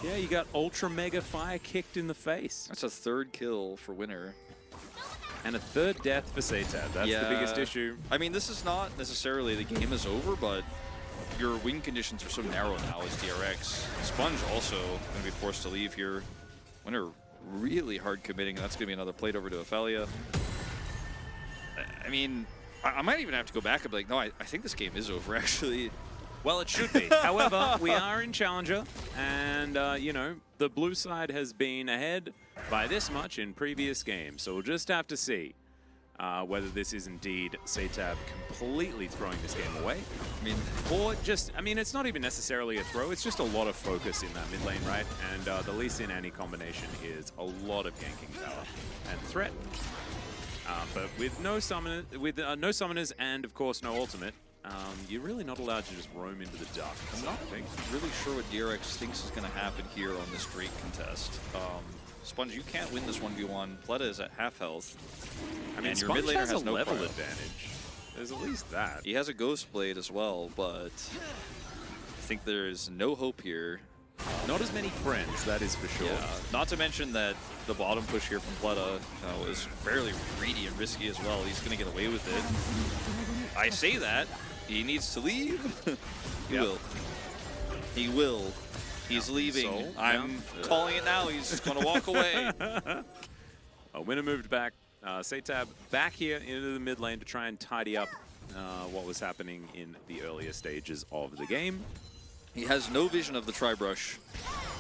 Yeah, you got Ultra Mega Fire kicked in the face. That's a third kill for Winner. And a third death for Satab. That's the biggest issue. I mean, this is not necessarily the game is over, but your win conditions are so narrow now as DRX. Sponge also going to be forced to leave here. Winner really hard committing. That's going to be another plate over to Ophelia. I mean, I might even have to go back and be like, no, I think this game is over, actually. Well, it should be. However, we are in Challenger, and, you know, the blue side has been ahead by this much in previous games. So we'll just have to see whether this is indeed Satab completely throwing this game away. I mean, or just, I mean, it's not even necessarily a throw. It's just a lot of focus in that mid lane, right? And the Lee Sin Annie combination is a lot of ganking power and threat. But with no summoners and, of course, no ultimate, you're really not allowed to just roam into the dark. I'm not really sure what DRX thinks is going to happen here on this Drake contest. Sponge, you can't win this 1v1. Pleta is at half health. I mean, your mid laner has no level advantage. There's at least that. He has a Ghost Blade as well, but I think there's no hope here. Not as many friends, that is for sure. Yeah. Not to mention that the bottom push here from Pleta was fairly greedy and risky as well. He's going to get away with it. I say that. He needs to leave. He will. He will. He's leaving. So, I'm calling it now. He's going to walk away. Winner moved back. Satab back here into the mid lane to try and tidy up what was happening in the earlier stages of the game. He has no vision of the tri-brush.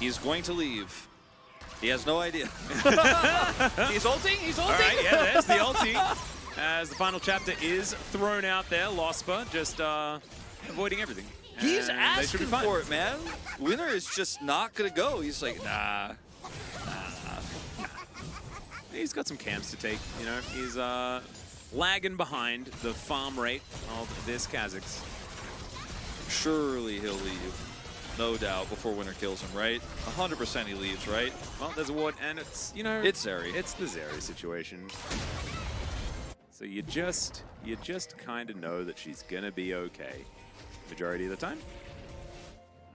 He's going to leave. He has no idea. He's ulting. He's ulting. All right, yeah, there's the ulti. As the final chapter is thrown out there, Lospa just avoiding everything. He's asking for it, man. Winner is just not going to go. He's like, nah. He's got some camps to take, you know. He's lagging behind the farm rate of this Kazakhs. Surely he'll leave. No doubt, before Winner kills him, right? 100% he leaves, right? Well, there's a ward, and it's, you know... It's Zeri. It's the Zeri situation. So you just kind of know that she's going to be okay majority of the time.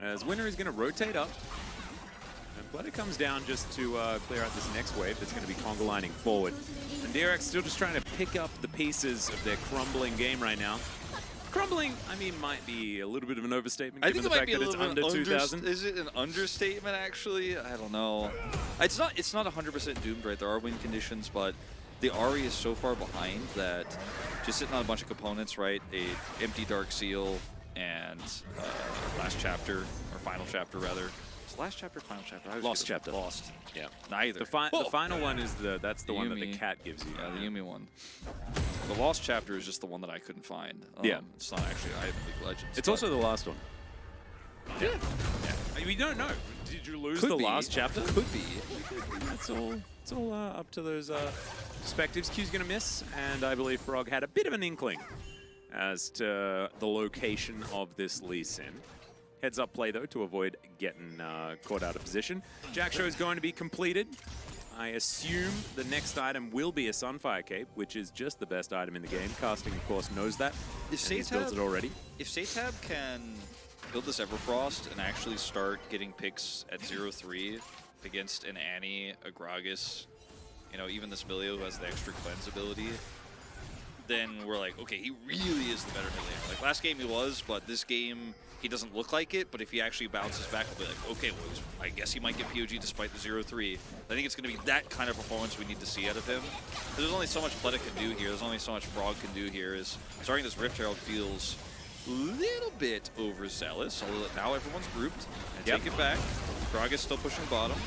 As Winner is going to rotate up. And Pleta comes down just to clear out this next wave that's going to be conga lining forward. And DRX still just trying to pick up the pieces of their crumbling game right now. Crumbling, I mean, might be a little bit of an overstatement. I think given it might the be fact a that little it's bit under 2,000. Is it an understatement, actually? I don't know. It's not 100% doomed, right? There are win conditions, but the Ahri is so far behind that just sitting on a bunch of components, right? A empty Dark Seal and last chapter, or final chapter, rather. It's last chapter, final chapter? Lost chapter. Lost. Yeah. Neither. The final one is that's the one that the cat gives you. Yeah, the Yumi one. The Lost chapter is just the one that I couldn't find. Yeah. It's not actually Item League Legends. It's also the last one. Yeah. We don't know. Did you lose Could the be. last chapter? Could be. It's all up to those perspectives. Q's going to miss, and I believe Frog had a bit of an inkling as to the location of this Lee Sin. Heads up play, though, to avoid getting caught out of position. Jack Show is going to be completed. I assume the next item will be a Sunfire Cape, which is just the best item in the game. Casting, of course, knows that. He's built it already. If Satab can build this Everfrost and actually start getting picks at 0-3 against an Annie, a Gragas, you know, even this Milio who has the extra cleanse ability, then we're like, okay, he really is the better mid laner. Like, last game he was, but this game he doesn't look like it, but if he actually bounces back, we'll be like, okay, well, I guess he might get POG despite the 0-3. I think it's going to be that kind of performance we need to see out of him. There's only so much Pleta can do here. There's only so much Frog can do here. Is starting this Rift Herald feels a little bit overzealous, although now everyone's grouped. And take it back. Frog is still pushing bottom.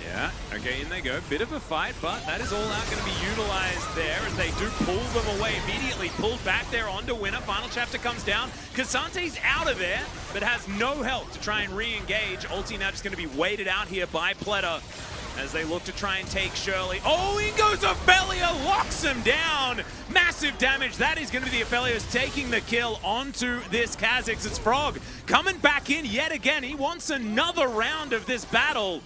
Yeah, okay, in they go. Bit of a fight, but that is all out going to be utilized there as they do pull them away. Immediately pulled back there onto winner. Final chapter comes down. Kasante's out of there, but has no help to try and re-engage. Ulti now just going to be waited out here by Pleta as they look to try and take Shirley. Oh, in goes Ophelia, locks him down. Massive damage. That is going to be the Ophelia's taking the kill onto this Kha'Zix. It's Frog coming back in yet again. He wants another round of this battle.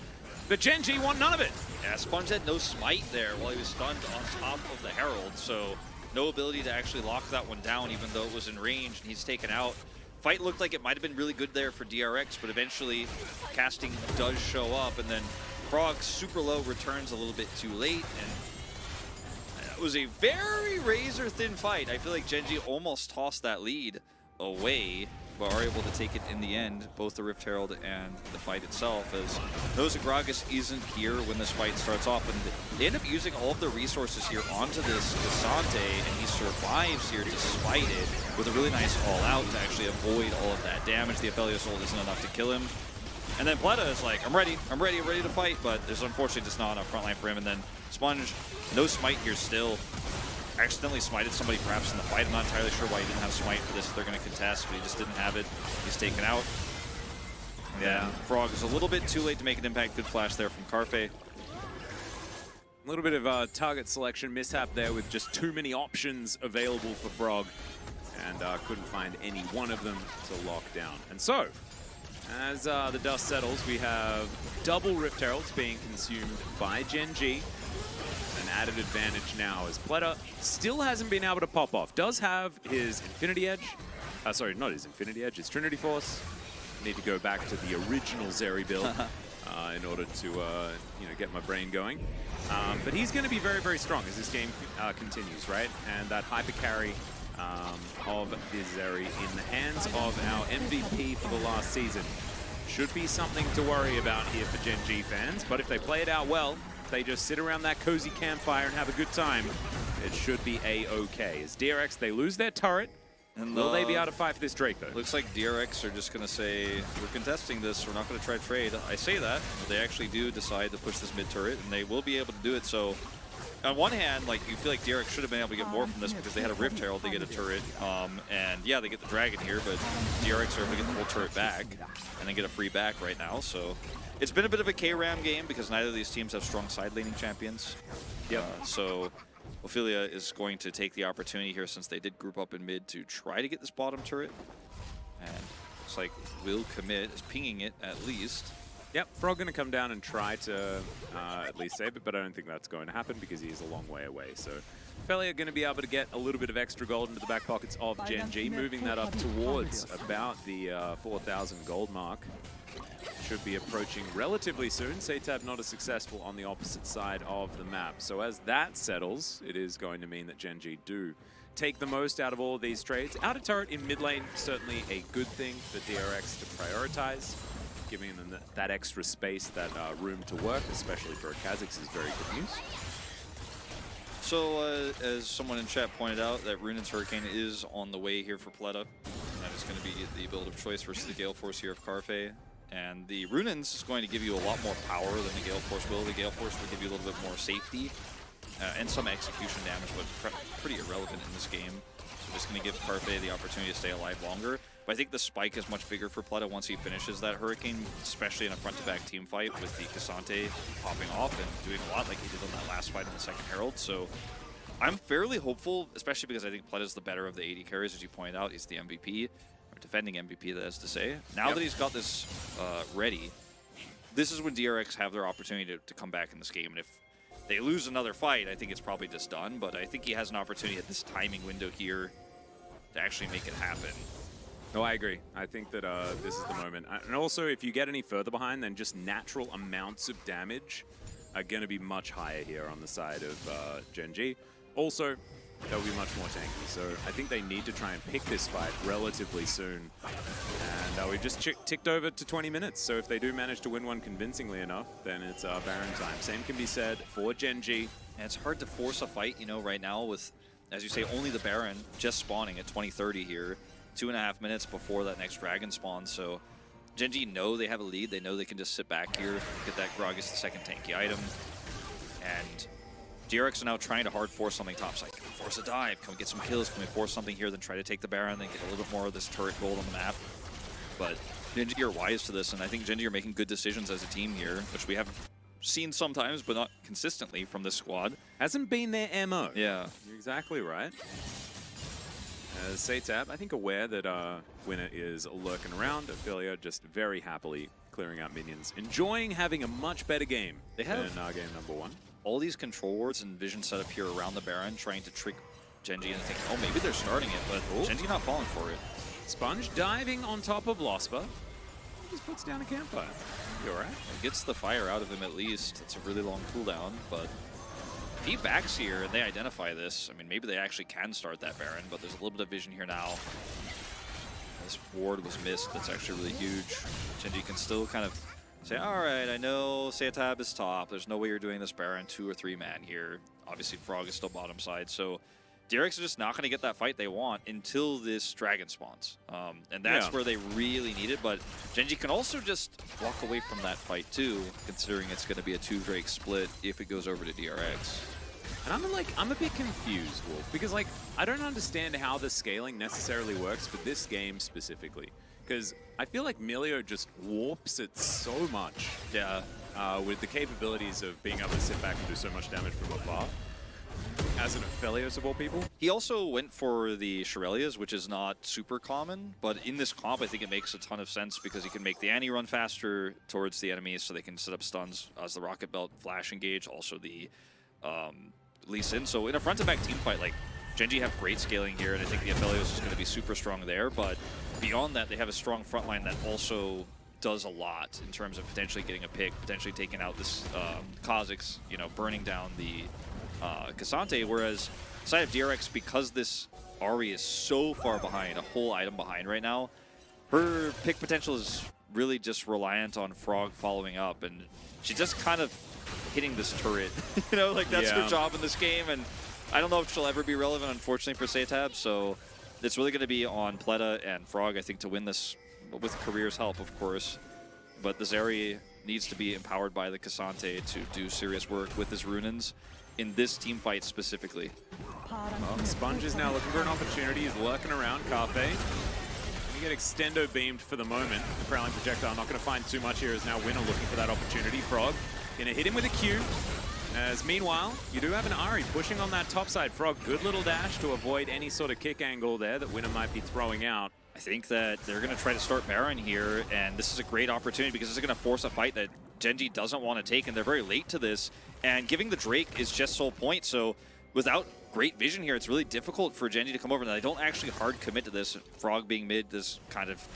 But Gen.G want none of it. Yeah, Sponge had no smite there while he was stunned on top of the Herald, so no ability to actually lock that one down even though it was in range and he's taken out. Fight looked like it might have been really good there for DRX, but eventually casting does show up, and then Frog super low returns a little bit too late, and it was a very razor-thin fight. I feel like Gen.G almost tossed that lead away, but are able to take it in the end, both the Rift Herald and the fight itself, as knows that Gragas isn't here when this fight starts off, and they end up using all of their resources here onto this Kasante, and he survives here despite it, with a really nice all-out to actually avoid all of that damage. The Aphelios ult isn't enough to kill him. And then Pleta is like, I'm ready to fight, but there's unfortunately just not enough frontline for him, and then Sponge, no smite here still. Accidentally smited somebody perhaps in the fight. I'm not entirely sure why he didn't have smite for this. They're going to contest, but he just didn't have it. He's taken out. Yeah, Frog is a little bit too late to make an impact. Good flash there from Carfe. A little bit of target selection mishap there with just too many options available for Frog, and couldn't find any one of them to lock down. And so, as the dust settles, we have double Rift Heralds being consumed by Gen.G. An added advantage now as Pleta still hasn't been able to pop off. Does have his Infinity Edge. Sorry, not his Infinity Edge, his Trinity Force. Need to go back to the original Zeri build in order to you know, get my brain going. But he's going to be very, very strong as this game continues, right? And that hyper carry of the Zeri in the hands of our MVP for the last season should be something to worry about here for Gen.G fans. But if they play it out well, they just sit around that cozy campfire and have a good time, it should be a-okay. As DRX, they lose their turret. And will they be able to fight for this Drake, though? Looks like DRX are just going to say, we're contesting this, we're not going to try trade. I say that, but they actually do decide to push this mid turret, and they will be able to do it. So, on one hand, like, you feel like DRX should have been able to get more from this because they had a Rift Herald to get a turret. And yeah, they get the Dragon here, but DRX are able to get the whole turret back and then get a free back right now. So, it's been a bit of a K-Ram game because neither of these teams have strong side laning champions. So Ophelia is going to take the opportunity here since they did group up in mid to try to get this bottom turret. And looks like will commit, is pinging it at least. Yep, Frog going to come down and try to at least save it, but I don't think that's going to happen because he is a long way away. So Ophelia going to be able to get a little bit of extra gold into the back pockets of Gen.G, moving that up towards about the 4,000 gold mark. Should be approaching relatively soon. Satab not as successful on the opposite side of the map. So as that settles, it is going to mean that Gen.G do take the most out of all of these trades. Outer turret in mid lane, certainly a good thing for DRX to prioritize. Giving them that extra space, that room to work, especially for a Kha'Zix, is very good news. So, as someone in chat pointed out, that Runan's Hurricane is on the way here for Pleta. And that is going to be the build of choice versus the Gale Force here of Carfe. And the Runan's is going to give you a lot more power than the Gale Force will. The Gale Force will give you a little bit more safety and some execution damage, but pretty irrelevant in this game. So just going to give Carfe the opportunity to stay alive longer. But I think the spike is much bigger for Pleta once he finishes that Hurricane, especially in a front-to-back team fight with the Cassante popping off and doing a lot like he did on that last fight on the second Herald. So I'm fairly hopeful, especially because I think Pleta's the better of the AD carries, as you pointed out. He's the MVP, or defending MVP, that is to say. Now that he's got this ready, this is when DRX have their opportunity to come back in this game. And if they lose another fight, I think it's probably just done. But I think he has an opportunity at this timing window here to actually make it happen. No, I agree. I think that this is the moment. And also, if you get any further behind, then just natural amounts of damage are going to be much higher here on the side of Gen.G. Also, they'll be much more tanky. So I think they need to try and pick this fight relatively soon. And we've just ticked over to 20 minutes. So if they do manage to win one convincingly enough, then it's Baron time. Same can be said for Gen.G. And it's hard to force a fight, you know, right now with, as you say, only the Baron just spawning at 2030 here. 2.5 minutes before that next dragon spawns, so Gen.G know they have a lead. They know they can just sit back here, get that Gragas, the second tanky item, and DRX are now trying to hard force something topside. Can we force a dive? Can we get some kills? Can we force something here, then try to take the Baron, then get a little bit more of this turret gold on the map? But Gen.G are wise to this, and I think Gen.G are making good decisions as a team here, which we have seen sometimes, but not consistently from this squad. Hasn't been their MO. Yeah. You're exactly right. Satab, I think, aware that Winner is lurking around. Ophelia just very happily clearing out minions, enjoying having a much better game than game number one. All these control wards and vision set up here around the Baron, trying to trick Gen.G into thinking, oh, maybe they're starting it, but Gen.G not falling for it. Sponge diving on top of Lospa. Just puts down a campfire. You alright? It gets the fire out of him at least. It's a really long cooldown, but if he backs here and they identify this, I mean, maybe they actually can start that Baron, but there's a little bit of vision here now. This ward was missed. That's actually really huge. Gen.G can still kind of say, all right, I know Satab is top. There's no way you're doing this Baron 2 or 3 man here. Obviously, Frog is still bottom side, so DRX is just not going to get that fight they want until this dragon spawns. And that's where they really need it, but Gen.G can also just walk away from that fight too, considering it's going to be a 2 Drake split if it goes over to DRX. And I'm a bit confused, Wolf, because like I don't understand how the scaling necessarily works for this game specifically. Because I feel like Milio just warps it so much. Yeah. With the capabilities of being able to sit back and do so much damage from afar. As an Aphelios of all people. He also went for the Shirelias, which is not super common, but in this comp I think it makes a ton of sense because he can make the Annie run faster towards the enemies so they can set up stuns as the Rocket Belt flash engage, also the Lee Sin. So in a front-to-back team fight, like Gen.G have great scaling here, and I think the Aphelios is going to be super strong there, but beyond that they have a strong front line that also does a lot in terms of potentially getting a pick, potentially taking out this Kha'Zix, you know, burning down the Cassante, whereas side of DRX, because this Ahri is so far behind, a whole item behind right now, her pick potential is really just reliant on Frog following up, and she's just kind of hitting this turret. You know, like that's her job in this game, and I don't know if she'll ever be relevant, unfortunately, for Satab, so it's really going to be on Pleta and Frog, I think, to win this, with Career's help, of course. But the Zeri needs to be empowered by the Cassante to do serious work with his Runans in this team fight specifically. Well, Sponge is now looking for an opportunity. He's lurking around Carfe. You get extendo beamed for the moment. The Prowling Projectile not going to find too much here as now Winner looking for that opportunity. Frog going to hit him with a Q. As meanwhile, you do have an Ahri pushing on that top side. Frog, good little dash to avoid any sort of kick angle there that Winner might be throwing out. I think that they're going to try to start Baron here, and this is a great opportunity because this is going to force a fight that Gen.G doesn't want to take, and they're very late to this. And giving the Drake is just sole point, so without great vision here, it's really difficult for Gen.G to come over. And they don't actually hard commit to this. Frog being mid does kind of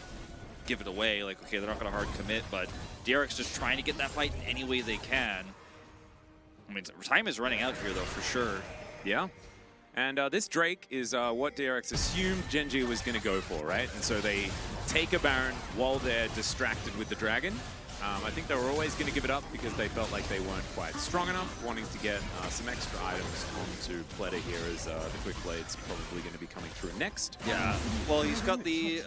give it away. Like, okay, they're not going to hard commit, but DRX just trying to get that fight in any way they can. I mean, time is running out here, though, for sure. Yeah. And this Drake is what DRX assumed Gen.G was going to go for, right? And so they take a Baron while they're distracted with the Dragon. I think they were always going to give it up because they felt like they weren't quite strong enough, wanting to get some extra items onto Pleta here as the Quick Blade's probably going to be coming through next. Yeah, well, he's got the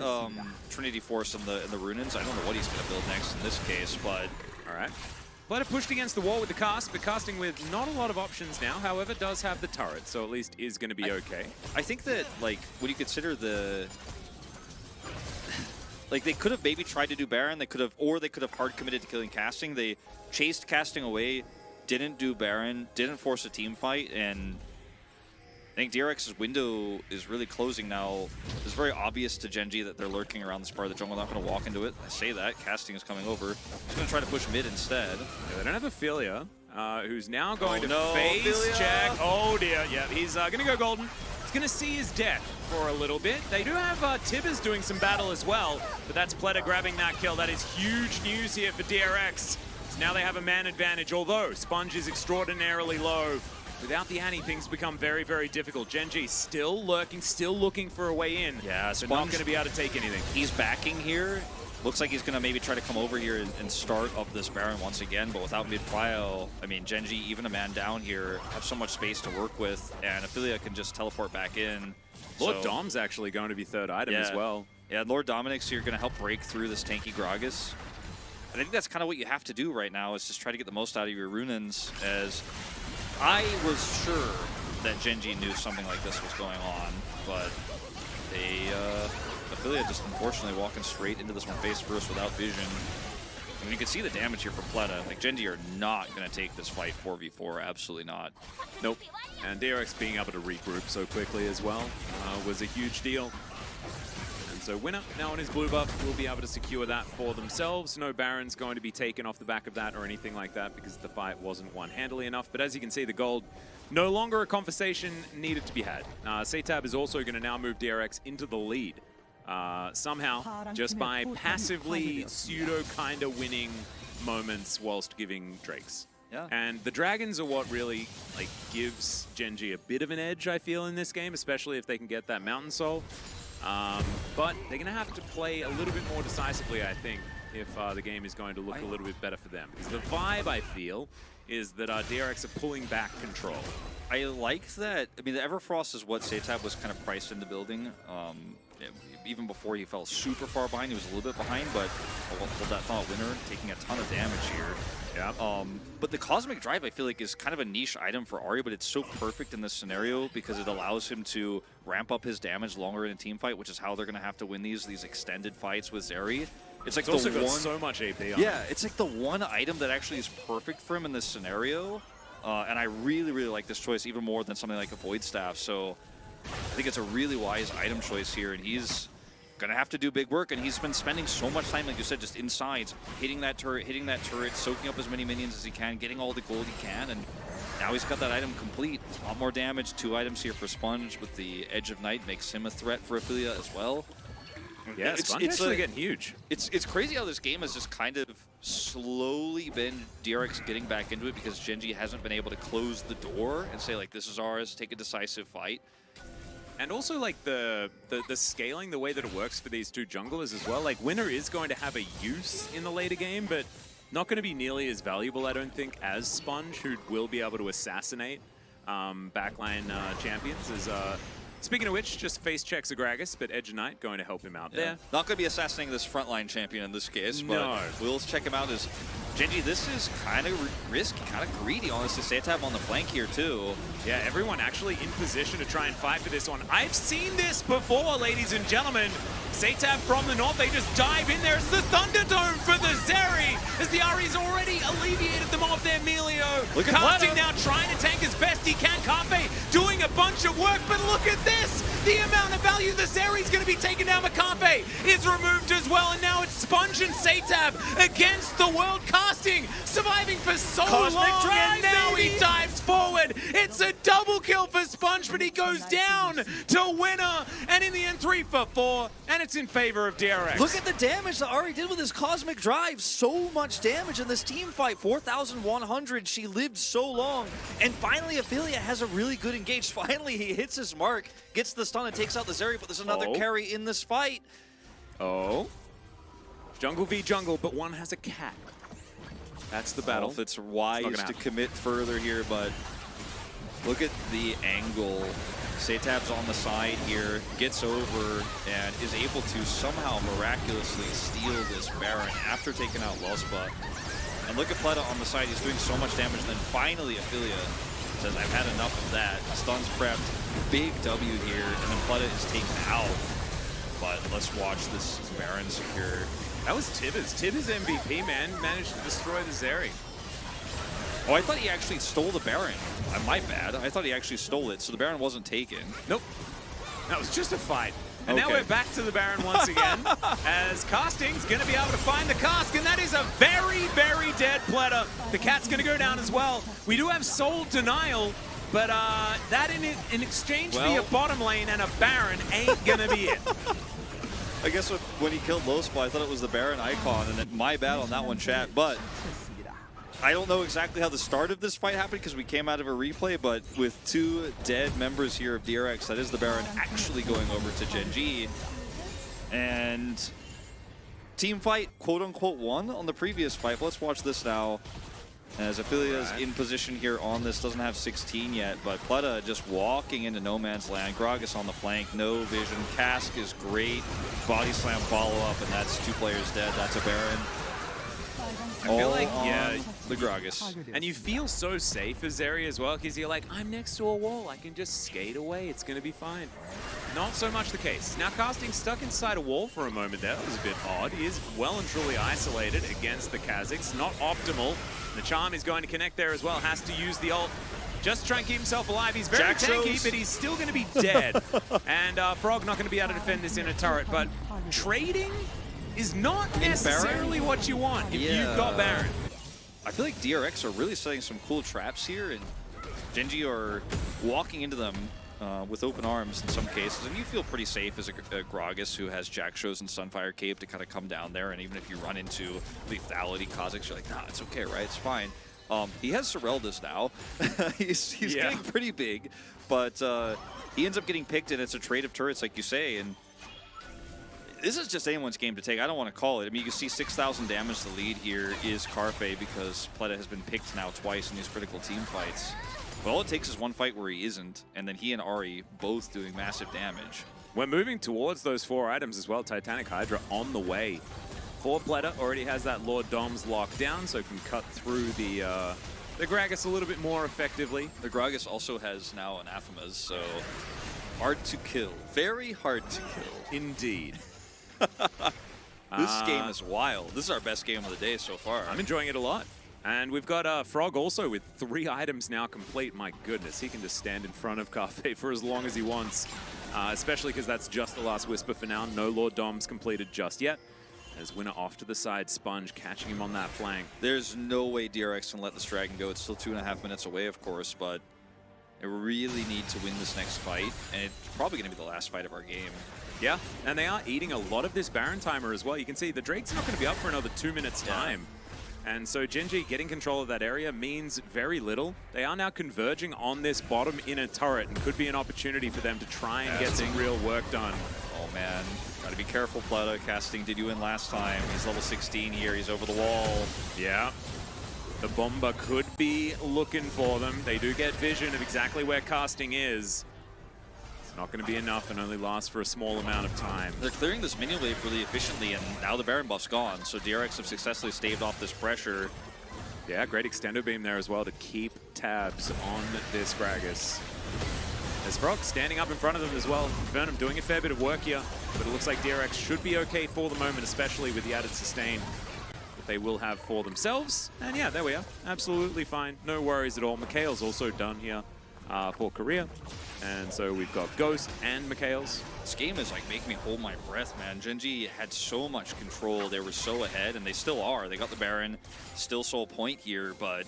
Trinity Force and the Runins. I don't know what he's going to build next in this case, but... All right. Pleta pushed against the wall with the cast, but casting with not a lot of options now. However, does have the turret, so at least is going to be okay. I think that, like, when you consider the... Like, they could have maybe tried to do Baron, or they could have hard committed to killing casting. They chased casting away, didn't do Baron, didn't force a team fight, and I think DRX's window is really closing now. It's very obvious to Gen.G that they're lurking around this part of the jungle. They're not going to walk into it. I say that. Casting is coming over. He's going to try to push mid instead. Yeah, they don't have Ophelia, who's now going to phase Ophelia. Check. Oh, dear. Yeah, he's going to go golden. He's going to see his death for a little bit. They do have Tibbers doing some battle as well, but that's Pleta grabbing that kill. That is huge news here for DRX. So now they have a man advantage, although Sponge is extraordinarily low. Without the Annie, things become very, very difficult. Gen.G still lurking, still looking for a way in. Yeah, Sponge not going to be able to take anything. He's backing here. Looks like he's going to maybe try to come over here and start up this Baron once again, but without mid-prio, I mean, Gen.G, even a man down here, have so much space to work with, and Ophelia can just teleport back in. Lord Dom's actually going to be third item as well. Yeah, Lord Dominic's here going to help break through this tanky Gragas. And I think that's kind of what you have to do right now, is just try to get the most out of your Runins, as I was sure that Gen.G knew something like this was going on, but they... Ophelia just unfortunately walking straight into this one face first without vision. I mean, you can see the damage here from Pleta. Like, Gen.G are not going to take this fight 4v4. Absolutely not. Nope. And DRX being able to regroup so quickly as well was a huge deal. And so winner now on his blue buff will be able to secure that for themselves. No Baron's going to be taken off the back of that or anything like that because the fight wasn't won handily enough. But as you can see, the gold, no longer a conversation needed to be had. Satab is also going to now move DRX into the lead. Somehow, just by passively pseudo kind of winning moments whilst giving Drakes. Yeah. And the Dragons are what really like gives Gen.G a bit of an edge, I feel, in this game, especially if they can get that Mountain Soul. But they're going to have to play a little bit more decisively, I think, if the game is going to look a little bit better for them. Because the vibe, I feel, is that DRX are pulling back control. I like that. I mean, the Everfrost is what Satab was kind of priced into building. Even before he fell super far behind, he was a little bit behind, but hold that thought, winner, taking a ton of damage here. Yeah. But the Cosmic Drive, I feel like, is kind of a niche item for Ahri, but it's so perfect in this scenario because it allows him to ramp up his damage longer in a team fight, which is how they're going to have to win these extended fights with Zeri. It's like also got so much AP on Yeah, it's like the one item that actually is perfect for him in this scenario. And I really, really like this choice even more than something like a Void Staff. So I think it's a really wise item choice here, and he's going to have to do big work, and he's been spending so much time, like you said, just inside, hitting that turret, soaking up as many minions as he can, getting all the gold he can, and now he's got that item complete. A lot more damage, 2 items here for Sponge with the Edge of Night, makes him a threat for Ophelia as well. Yeah, Sponge actually getting huge. It's crazy how this game has just kind of slowly been DRX getting back into it because Gen.G hasn't been able to close the door and say, like, this is ours, take a decisive fight. And also, like, the scaling, the way that it works for these two junglers as well. Like, Winner is going to have a use in the later game, but not going to be nearly as valuable, I don't think, as Sponge, who will be able to assassinate backline champions. Speaking of which, just face checks Agragas, but Edge of Night going to help him out there. Not going to be assassinating this frontline champion in this case, but we'll check him out as Gen.G. This is kind of risky, kind of greedy, honestly. Satab on the flank here, too. Yeah, everyone actually in position to try and fight for this one. I've seen this before, ladies and gentlemen. Satab from the north, they just dive in there. It's the Thunderdome for the Zeri, as the Ahri's already alleviated them off their Melio. Casting now, trying to tank as best he can. Kafe doing a bunch of work, but look at this. The amount of value the Zeri's going to be taken down. Makafe is removed as well, and now it's Sponge and Satab against the world. Casting, surviving for so long, and now he dives forward. It's a double kill for Sponge. Sponge, but he goes down to winner, and in the end 3 for 4, and it's in favor of DRX. Look at the damage that Ari did with his Cosmic Drive. So much damage in this team fight. 4,100. She lived so long. And finally, Ophelia has a really good engage. Finally, he hits his mark, gets the stun, and takes out the Zeri, but there's another carry in this fight. Oh. Jungle v jungle, but one has a cat. That's the battle. If it's wise to commit further here, but look at the angle. Satab's on the side here, gets over, and is able to somehow miraculously steal this Baron after taking out Lospa. And look at Pleta on the side, he's doing so much damage, and then finally Ophelia says, I've had enough of that. Stun's prepped, big W here, and then Pleta is taken out. But let's watch this Baron secure. That was Tibbers. Tibbers MVP, man, managed to destroy the Zeri. Oh, I thought he actually stole the Baron. My bad. I thought he actually stole it, so the Baron wasn't taken. Nope. That was just a fight. And now we're back to the Baron once again, as Casting's going to be able to find the cask, and that is a very, very dead Pleta. The cat's going to go down as well. We do have Soul Denial, but that in exchange for your bottom lane and a Baron ain't going to be it. I guess when he killed Lospa, I thought it was the Baron icon, and then my bad on that one, chat. But I don't know exactly how the start of this fight happened because we came out of a replay, but with 2 dead members here of DRX, that is the Baron actually going over to Gen.G. And team fight, quote-unquote, won on the previous fight. But let's watch this now. As Ophelia's in position here on this, doesn't have 16 yet, but Pleta just walking into no man's land. Gragas on the flank, no vision. Cask is great. Body slam follow-up, and that's 2 players dead. That's a Baron. I feel like, the Gragas. And you feel so safe as Zeri as well, because you're like, I'm next to a wall. I can just skate away. It's going to be fine. Not so much the case. Now, Casting stuck inside a wall for a moment there. That was a bit odd. He is well and truly isolated against the Kazakhs. Not optimal. The charm is going to connect there as well. Has to use the ult. Just to try and keep himself alive. He's very tanky, but he's still going to be dead. And Frog not going to be able to defend this inner turret. But trading is not necessarily what you want if you've got Baron. I feel like DRX are really setting some cool traps here, and Gen.G are walking into them with open arms in some cases, and you feel pretty safe as a Gragas who has Jackshos and Sunfire Cape to kind of come down there, and even if you run into lethality Kazakhs, you're like, nah, it's okay, right? It's fine. He has Sereldas now. he's getting pretty big, but he ends up getting picked, and it's a trade of turrets, like you say, and this is just anyone's game to take. I don't want to call it. I mean, you can see 6,000 damage. The lead here is Carfe because Pleta has been picked now twice in these critical team fights. But all it takes is one fight where he isn't, and then he and Ari both doing massive damage. We're moving towards those 4 items as well. Titanic Hydra on the way. For Pleta already has that Lord Doms locked down, so can cut through the Gragas a little bit more effectively. The Gragas also has now Anathemas, so hard to kill. Very hard to kill. Indeed. This game is wild. This is our best game of the day so far. I'm enjoying it a lot. And we've got Frog also with 3 items now complete. My goodness, he can just stand in front of Carfe for as long as he wants. Especially because that's just the last whisper for now. No Lord Doms completed just yet. As winner off to the side, Sponge catching him on that flank. There's no way DRX can let this dragon go. It's still 2.5 minutes away, of course, but they really need to win this next fight. And it's probably going to be the last fight of our game. Yeah, and they are eating a lot of this Baron timer as well. You can see the Drake's not going to be up for another 2 minutes time. And so Gen.G getting control of that area means very little. They are now converging on this bottom inner turret and could be an opportunity for them to try and get some real work done. Oh man, gotta be careful, Pleta. Casting did you in last time. He's level 16 here, he's over the wall. Yeah. The Bomber could be looking for them. They do get vision of exactly where Casting is. It's not going to be enough and only lasts for a small amount of time. They're clearing this minion wave really efficiently, and now the Baron buff's gone, so DRX have successfully staved off this pressure. Yeah, great extendo beam there as well to keep tabs on this Gragas. There's Frog standing up in front of them as well. Infernum doing a fair bit of work here, but it looks like DRX should be okay for the moment, especially with the added sustain that they will have for themselves. And yeah, there we are. Absolutely fine. No worries at all. Mikhail's also done here for Korea. And so we've got Ghost and Mikhail's. This game is like making me hold my breath, man. Gen.G had so much control. They were so ahead, and they still are. They got the Baron, still sole point here, but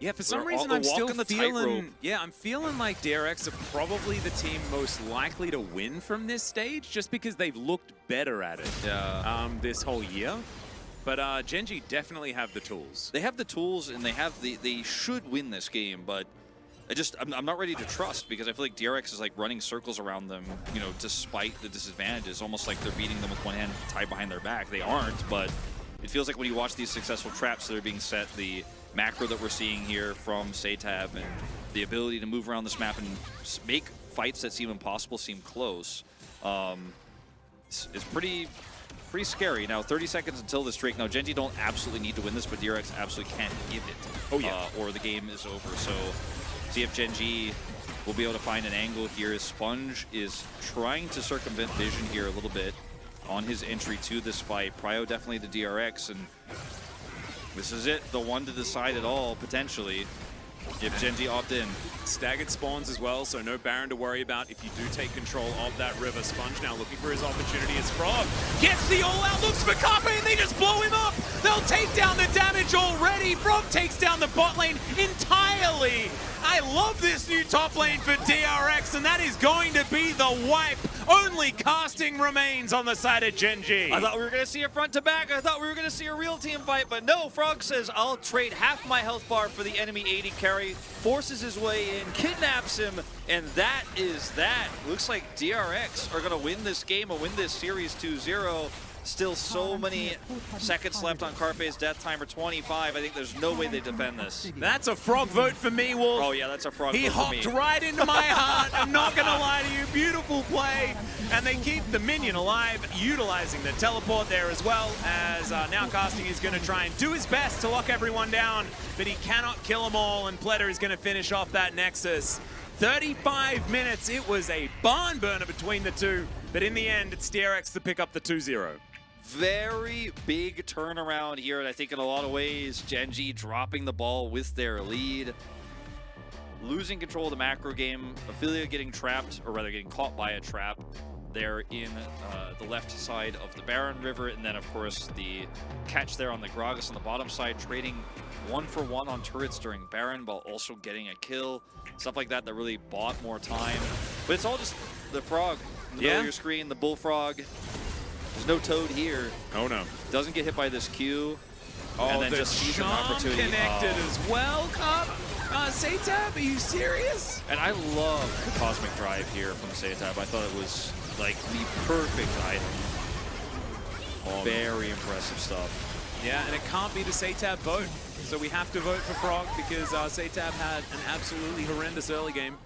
Yeah, for some They're reason all I'm still walking the feeling. tightrope. Yeah, I'm feeling like DRX are probably the team most likely to win from this stage, just because they've looked better at it. Yeah. This whole year. But Gen.G definitely have the tools. They have the tools, and they should win this game, but I'm not ready to trust, because I feel like DRX is like running circles around them, you know, despite the disadvantages, almost like they're beating them with one hand tied behind their back. They aren't, but it feels like when you watch these successful traps that are being set, the macro that we're seeing here from Satab and the ability to move around this map and make fights that seem impossible seem close, is pretty scary. Now, 30 seconds until this streak. Now, Gen.G don't absolutely need to win this, but DRX absolutely can't give it. Oh, yeah. Or the game is over. So, see if Gen.G will be able to find an angle here. Sponge is trying to circumvent Vision here a little bit on his entry to this fight. Prio definitely the DRX, and this is it. The one to decide it all, potentially, if Gen.G opt in. Staggered spawns as well, so no Baron to worry about if you do take control of that river. Sponge now looking for his opportunity as Frog gets the all-out, looks for Carpe, and they just blow him up! They'll take down the damage already! Frog takes down the bot lane entirely! I love this new top lane for DRX, and that is going to be the wipe. Only casting remains on the side of Gen.G. I thought we were going to see a front to back. I thought we were going to see a real team fight, but no. Frog says, I'll trade half my health bar for the enemy AD carry, forces his way in, kidnaps him, and that is that. Looks like DRX are going to win this game and win this series 2-0. Still so many seconds left on Carpe's death timer, 25. I think there's no way they defend this. That's a Frog vote for me, Wolf. Oh yeah, that's a Frog He vote for me. hopped right into my heart. I'm not going to lie to you. Beautiful play. And they keep the minion alive, utilizing the teleport there as well, as now Casting is going to try and do his best to lock everyone down, but he cannot kill them all, and Pleta is going to finish off that Nexus. 35 minutes. It was a barn burner between the two, but in the end, it's DRX to pick up the 2-0. Very big turnaround here, and I think in a lot of ways, Gen.G dropping the ball with their lead, losing control of the macro game, Ophelia getting trapped, or rather getting caught by a trap there in the left side of the Baron River, and then of course the catch there on the Gragas on the bottom side, trading 1-for-1 on turrets during Baron while also getting a kill, stuff like that that really bought more time. But it's all just the Frog in the middle of your screen, the Bullfrog. There's no Toad here. Oh no. Doesn't get hit by this Q. Oh, and then the just sees an charm opportunity. connected as well, Cup. Satab, are you serious? And I love the Cosmic Drive here from Satab. I thought it was like the perfect item. Very impressive stuff. Yeah, and it can't be the Satab vote. So we have to vote for Frog because Satab had an absolutely horrendous early game.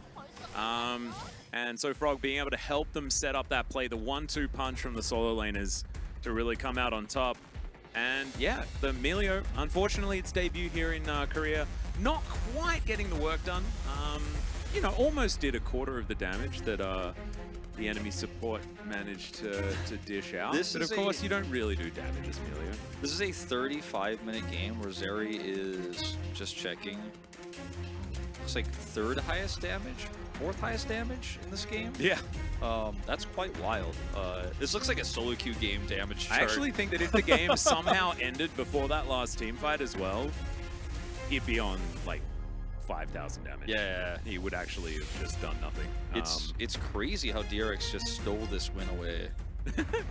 And so Frog being able to help them set up that play, the 1-2 punch from the solo laners to really come out on top. And yeah, the Melio, unfortunately its debut here in Korea, not quite getting the work done. You know, almost did a quarter of the damage that the enemy support managed to dish out. But of course, you don't really do damage as Melio. This is a 35-minute game where Zeri is just checking. Looks like third highest damage, fourth highest damage in this game. Yeah. That's quite wild. This looks like a solo queue game damage chart. I actually think that if the game somehow ended before that last team fight as well, he'd be on like 5,000 damage. Yeah. He would actually have just done nothing. It's crazy how DRX just stole this win away.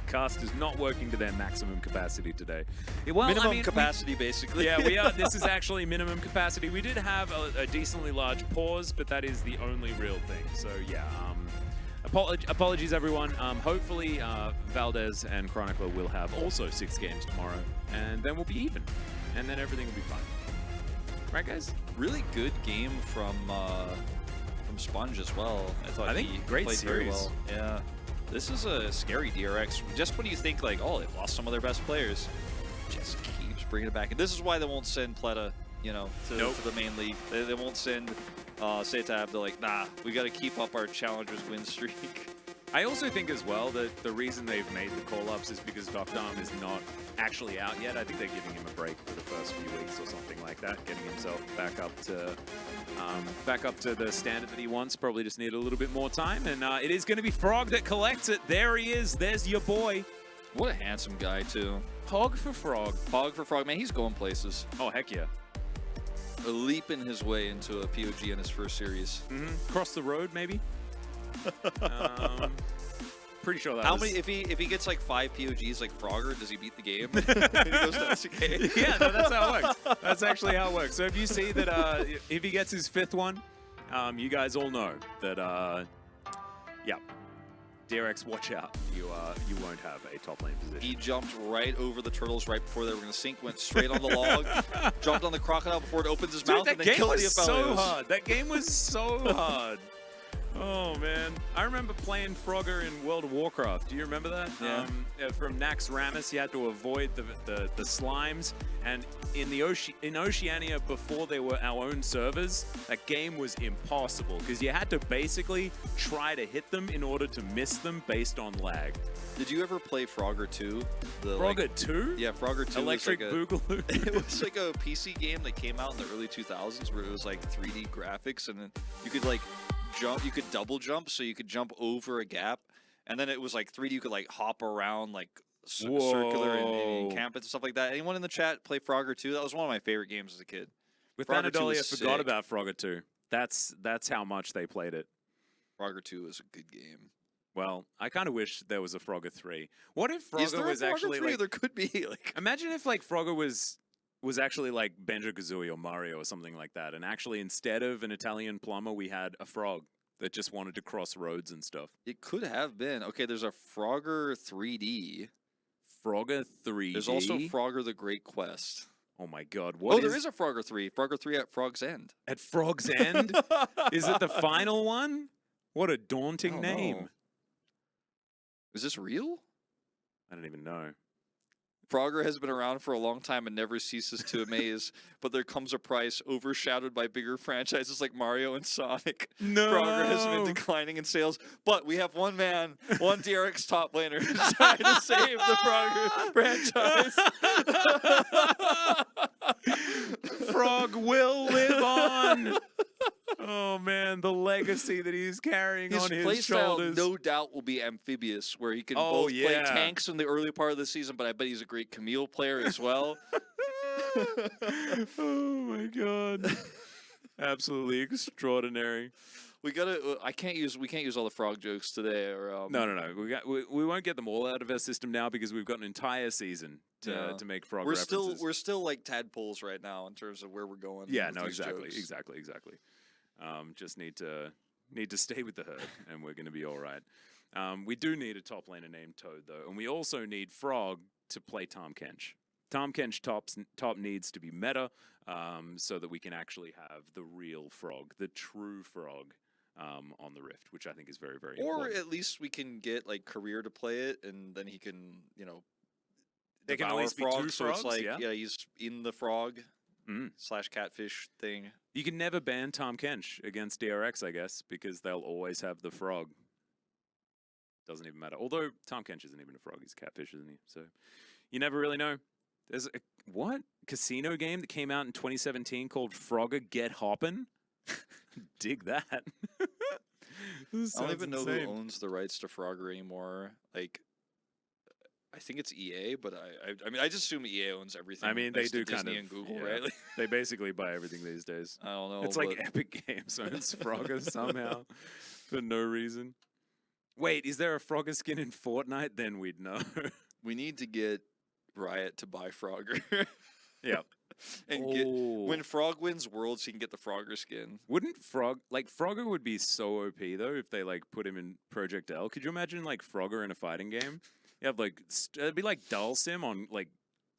Cast is not working to their maximum capacity today. Well, minimum capacity, basically. Yeah, we are. This is actually minimum capacity. We did have a decently large pause, but that is the only real thing. So yeah, apologies everyone. Hopefully Valdez and Chronicler will have also 6 games tomorrow, and then we'll be even, and then everything will be fine. Right, guys? Really good game from Sponge as well. I think he great played series. very well. Yeah. This is a scary DRX. Just when you think like, oh, they've lost some of their best players, just keeps bringing it back. And this is why they won't send Pleta, you know, to the main league. They won't send Satab. They're like, nah, we got to keep up our challengers win streak. I also think as well that the reason they've made the call-ups is because Dr. is not actually out yet. I think they're giving him a break for the first few weeks or something like that, getting himself back up to the standard that he wants. Probably just need a little bit more time, and it is going to be Frog that collects it. There he is. There's your boy. What a handsome guy, too. Hog for Frog. Hog for Frog. Man, he's going places. Oh, heck yeah. leaping his way into a POG in his first series. Cross the road, maybe. Pretty sure that How was... many? If he gets like 5 POGs like Frogger, does he beat the game? He goes to LCK. Yeah, no, that's how it works. That's actually how it works. So if you see that, if he gets his 5th one, you guys all know that, yeah, DRX, watch out. You won't have a top lane position. He jumped right over the turtles right before they were going to sink, went straight on the log, jumped on the crocodile before it opens his mouth, and then killed the That game was so hard. That game was so hard. Oh, man. I remember playing Frogger in World of Warcraft. Do you remember that? Yeah. From Nax Ramus, you had to avoid the slimes. And in Oceania, before they were our own servers, that game was impossible because you had to basically try to hit them in order to miss them based on lag. Did you ever play Frogger 2? Frogger 2? Yeah, Frogger 2 Electric was like Boogaloo. It was like a PC game that came out in the early 2000s where it was like 3D graphics, and then you could like jump, you could double jump, so you could jump over a gap, and then it was like 3D, you could like hop around like circular and camp and stuff like that. Anyone in the chat play Frogger 2? That was one of my favorite games as a kid. With Frogger 2 Anadolia, was forgot sick. about Frogger 2. That's how much they played it. Frogger 2 was a good game. Well, I kind of wish there was a Frogger 3. What if Is Frogger there was a Frogger actually 3? like... There could be. Like, Imagine if like Frogger was actually like Banjo-Kazooie or Mario or something like that, and actually instead of an Italian plumber, we had a frog that just wanted to cross roads and stuff. it could have been. Okay, there's a Frogger 3D. Frogger 3D. There's also Frogger the Great Quest. Oh my god, what there is a Frogger 3. Frogger 3 at Frog's End. at Frog's End? Is it the final one? What a daunting I don't name. know. Is this real? I don't even know. Frogger has been around for a long time and never ceases to amaze, but there comes a price overshadowed by bigger franchises like Mario and Sonic. No. Frogger has been declining in sales, but we have one man, one DRX top laner who's trying to save the Frogger franchise. Frog will live on. Oh man, the legacy that he's carrying on his playstyle shoulders. no doubt will be amphibious, where he can Oh, both play yeah. tanks in the early part of the season, but I bet he's a great Camille player as well. Oh my god. Absolutely extraordinary. We gotta. We can't use all the frog jokes today. Or No. We won't get them all out of our system now because we've got an entire season to make frog references. We're still like tadpoles right now in terms of where we're going. Yeah, with no, these exactly. jokes. Just need to stay with the herd, and we're going to be all right. We do need a top laner named Toad, though, and we also need Frog to play Tahm Kench. Tahm Kench top needs to be meta, so that we can actually have the real Frog, the true Frog, on the Rift, which I think is very, very important. Or at least we can get like Career to play it, and then he can, There can devour always be frog, two so it's frogs, like, yeah? he's in the frog Mm. / catfish thing. You can never ban Tahm Kench against DRX, I guess, because they'll always have the Frog. Doesn't even matter. Although Tahm Kench isn't even a frog, he's a catfish, isn't he? So you never really know. There's a casino game that came out in 2017 called Frogger Get Hoppin'? Dig that. I don't even know insane. who owns the rights to Frogger anymore. Like, I think it's EA, but I mean, I just assume EA owns everything. I mean, they thanks to do Disney kind of. and Google, Yeah. right? Like, They basically buy everything these days. I don't know. It's like Epic Games owns Frogger somehow for no reason. Wait, is there a Frogger skin in Fortnite? Then we'd know. we need to get Riot to buy Frogger. Yeah. And get when Frog wins Worlds, he can get the Frogger skin. Wouldn't Frogger would be so OP though if they like put him in Project L. Could you imagine like Frogger in a fighting game? You have like it'd be like Dull Sim on like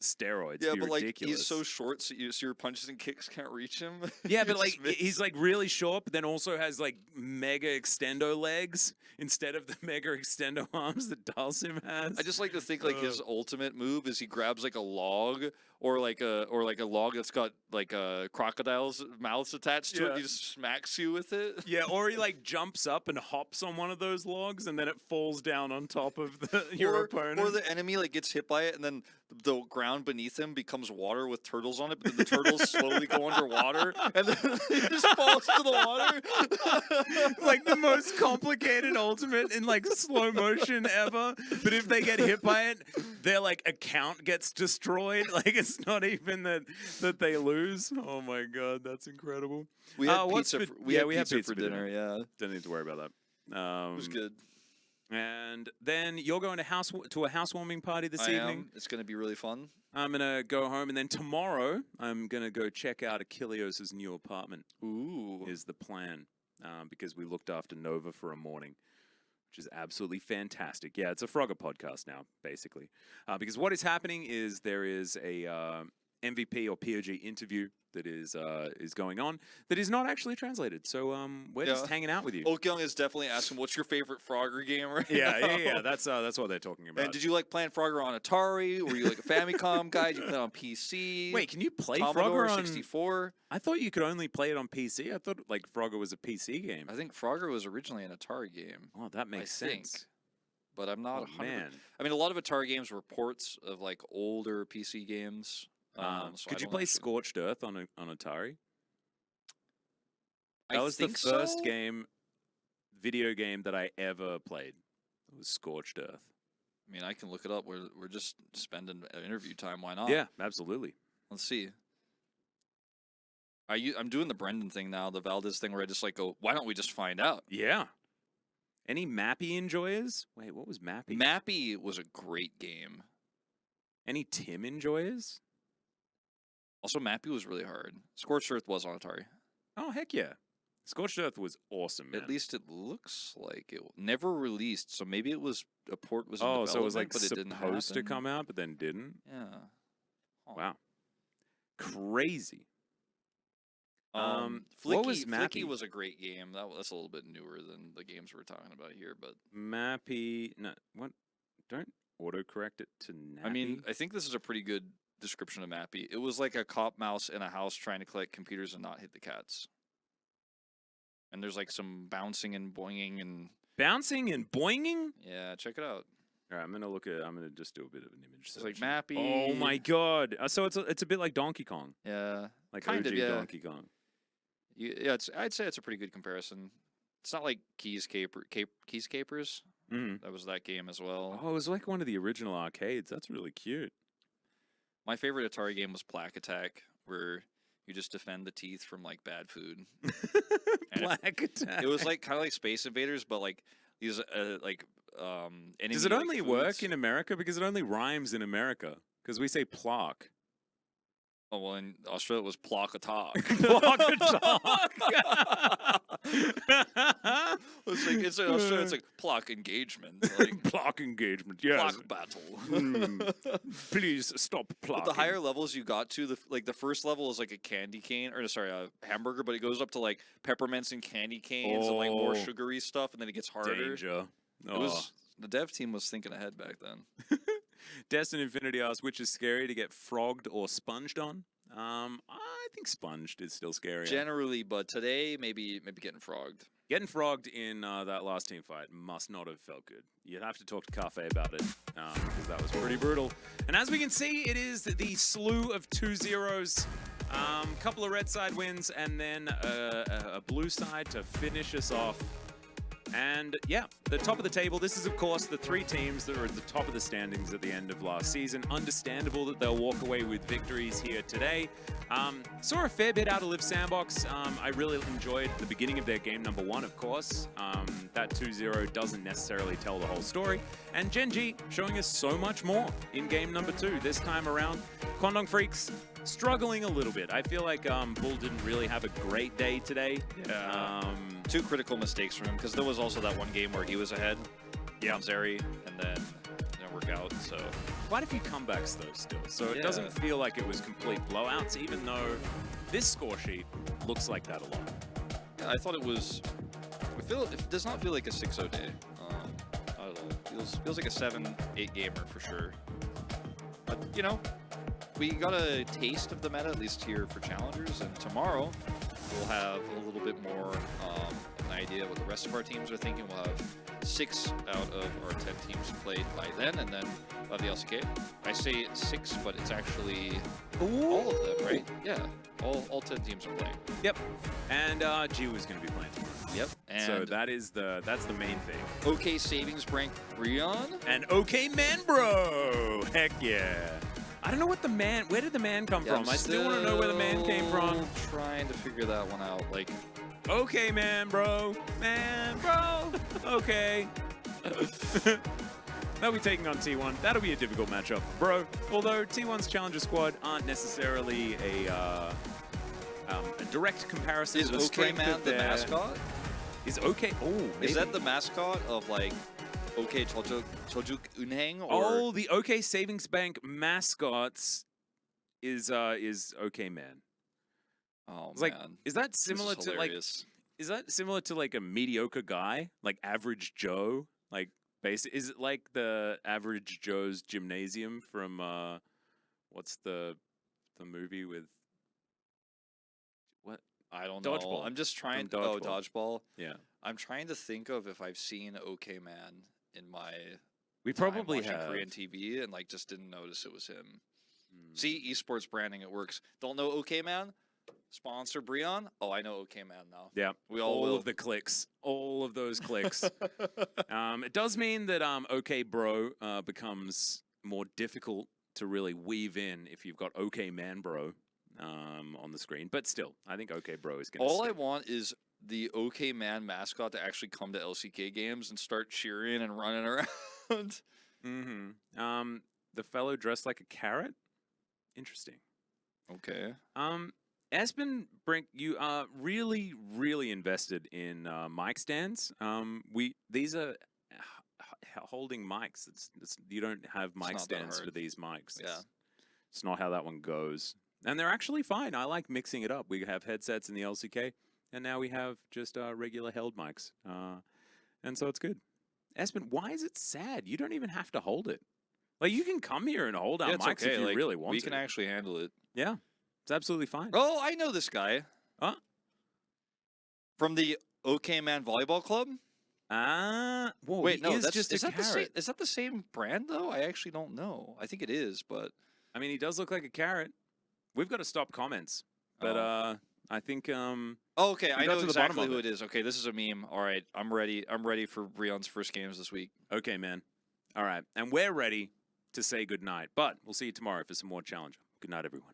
steroids. Yeah, It'd be but like ridiculous. he's so short, so your punches and kicks can't reach him. Yeah, You but like just miss. he's like really short, but then also has like mega extendo legs instead of the mega extendo arms that Dalsim has. I just like to think like his ultimate move is he grabs like a log or like a log that's got like crocodile's mouths attached to it. And he just smacks you with it. Yeah, or he like jumps up and hops on one of those logs, and then it falls down on top of your opponent. Or the enemy like gets hit by it, and then the ground beneath him becomes water with turtles on it. But then the turtles slowly go underwater, and then he just falls into the water. Like the most complicated ultimate in like slow motion ever. But if they get hit by it, their like account gets destroyed. Like it's not even that they lose. Oh my god, that's incredible. We had pizza. We had pizza for dinner. Yeah, don't need to worry about that. It was good. And then you're going to a housewarming party this evening. It's going to be really fun. I'm gonna go home, and then tomorrow I'm gonna go check out Achilleos' new apartment. Ooh, is the plan, because we looked after Nova for a morning, which is absolutely fantastic. Yeah, it's a Frogger podcast now, basically, because what is happening is there is a MVP or POG interview that is going on that is not actually translated. So we're just hanging out with you. Okyung is definitely asking, "What's your favorite Frogger game?" Right yeah. That's what they're talking about. And did you like playing Frogger on Atari? Were you like a Famicom guy? Did you play on PC? Wait, can you play Commodore Frogger on 64? I thought you could only play it on PC. I thought like Frogger was a PC game. I think Frogger was originally an Atari game. Oh, that makes sense. But I'm not 100%. Man. I mean, a lot of Atari games were ports of like older PC games. So could you play Scorched Earth on Atari? I That was the think first so. video game that I ever played. It was Scorched Earth. I mean, I can look it up. We're just spending interview time. Why not? Yeah, absolutely. Let's see. I'm doing the Brendan thing now, the Valdez thing, where I just like go, why don't we just find out? Yeah. Any Mappy enjoyers? Wait, what was Mappy? Mappy was a great game. Any Tim enjoyers? Also, Mappy was really hard. Scorched Earth was on Atari. Oh, heck yeah. Scorched Earth was awesome, man. At least it looks like it never released, so maybe it was a port was in development, so it was like but it didn't supposed to happen. come out, but then didn't? Yeah. Oh. Wow. Crazy. Flicky, what was Mappy? Flicky was a great game. That's a little bit newer than the games we're talking about here, but Mappy, no, what? Don't autocorrect it to Nappy. I mean, I think this is a pretty good description of Mappy. It was like a cop mouse in a house trying to collect computers and not hit the cats. And there's like some bouncing and boinging and bouncing and boinging. Yeah, check it out. All right, I'm gonna just do a bit of an image search. It's like Mappy. Oh my god! So it's a bit like Donkey Kong. Yeah, like kind OG of, yeah. Donkey Kong. Yeah, I'd say it's a pretty good comparison. It's not like Keys Capers. Mm. That was that game as well. Oh, it was like one of the original arcades. That's really cute. My favorite Atari game was Plaque Attack, where you just defend the teeth from like bad food. Plaque Attack. It was like kind of like Space Invaders, but like these enemy, does it only like, work foods. in America? Because it only rhymes in America. Because we say plaque. Oh, well, in Australia it was Plaque Attack. Plaque Attack. It's in Australia, it's like Plaque Engagement. Like, Plaque Engagement, yes. Plaque Battle. Please stop plaque. But the higher levels you got to, the first level is like a candy cane, or sorry, a hamburger, but it goes up to like peppermints and candy canes and like more sugary stuff, and then it gets harder. Danger. It was, the dev team was thinking ahead back then. Destin Infinity asks, which is scary to get frogged or sponged on? I think sponged is still scary. Generally, but today maybe getting frogged. Getting frogged in that last team fight must not have felt good. You'd have to talk to Cafe about it, because that was pretty brutal. And as we can see, it is the slew of 2-0s. Couple of red side wins, and then a blue side to finish us off. And yeah, the top of the table, this is of course the three teams that are at the top of the standings at the end of last season. Understandable that they'll walk away with victories here today. Saw a fair bit out of Live Sandbox. I really enjoyed the beginning of their game number 1, of course. That 2-0 doesn't necessarily tell the whole story. And Gen.G showing us so much more in game number 2. This time around, Kwandong Freaks struggling a little bit. I feel like Bull didn't really have a great day today. Yeah. 2 critical mistakes from him, because there was also that one game where he was ahead on Zeri, and then it didn't work out. So quite a few comebacks though still. So it doesn't feel like it was complete blowouts, even though this score sheet looks like that a lot. Yeah, I thought it was. It does not feel like a 6-0 day. I don't know. Feels like a 7-8 gamer for sure. But you know, we got a taste of the meta, at least here for challengers, and tomorrow we'll have a little bit more idea what the rest of our teams are thinking. We'll have 6 out of our 10 teams played by then, and then we'll have the LCK. I say 6, but it's actually all of them, right? Yeah, all 10 teams are playing. Yep. And G was going to be playing. Yep. And So that's the main thing. OK Savings Brink Rion. And OK Man Bro. Heck yeah. I don't know what where did the man come from? I still want to know where the man came from. Trying to figure that one out. Like, Okay, man, bro. Man, bro. Okay. They'll be taking on T1. That'll be a difficult matchup, bro. Although T1's Challenger squad aren't necessarily a direct comparison is to the OK strength Man of the their... mascot? Is OK... Oh, maybe. Is that the mascot of, like, OK Chojuk Unhang? Or... Oh, the OK Savings Bank mascots is OK Man. Oh, It's man. like, is that similar This is to hilarious. is that similar to like a mediocre guy, like Average Joe? Like, is it like the Average Joe's Gymnasium from what's the movie with what? I don't know. Dodgeball. I'm just trying From to... Oh, Dodgeball. Dodgeball. Yeah, I'm trying to think of if I've seen OK Man in my we time probably watching have. Korean TV and, like, just didn't notice it was him. Hmm. See, esports branding, it works. Don't know OK Man? Sponsor Breon? Oh, I know OK Man now. Yeah, We all will. of the clicks, all of those clicks. It does mean that OK Bro becomes more difficult to really weave in if you've got OK Man Bro on the screen. But still, I think OK Bro is going to All I want is the OK Man mascot to actually come to LCK games and start cheering and running around. Mm-hmm. The fellow dressed like a carrot? Interesting. Okay. Espen Brink, you are really, really invested in mic stands. These are holding mics. You don't have mic not that stands for hard. these mics. Yeah. It's not how that one goes. And they're actually fine. I like mixing it up. We have headsets in the LCK, and now we have just regular held mics. And so it's good. Espen, why is it sad? You don't even have to hold it. Like, you can come here and hold our Yeah, it's mics okay. if you Like, really want to. we can actually handle it. Yeah, it's absolutely fine. Oh, I know this guy. Huh? From the OK Man Volleyball Club? Well, Wait, no, that's just is a that the same? carrot. Is that the same brand though? I actually don't know. I think it is, but I mean, he does look like a carrot. We've got to stop comments, but I think oh, okay, I got know to the bottom exactly of who it. it is. Okay, this is a meme. All right, I'm ready. I'm ready for Breon's first games this week. Okay, man. All right, and we're ready to say goodnight, but we'll see you tomorrow for some more Challenger. Good night, everyone.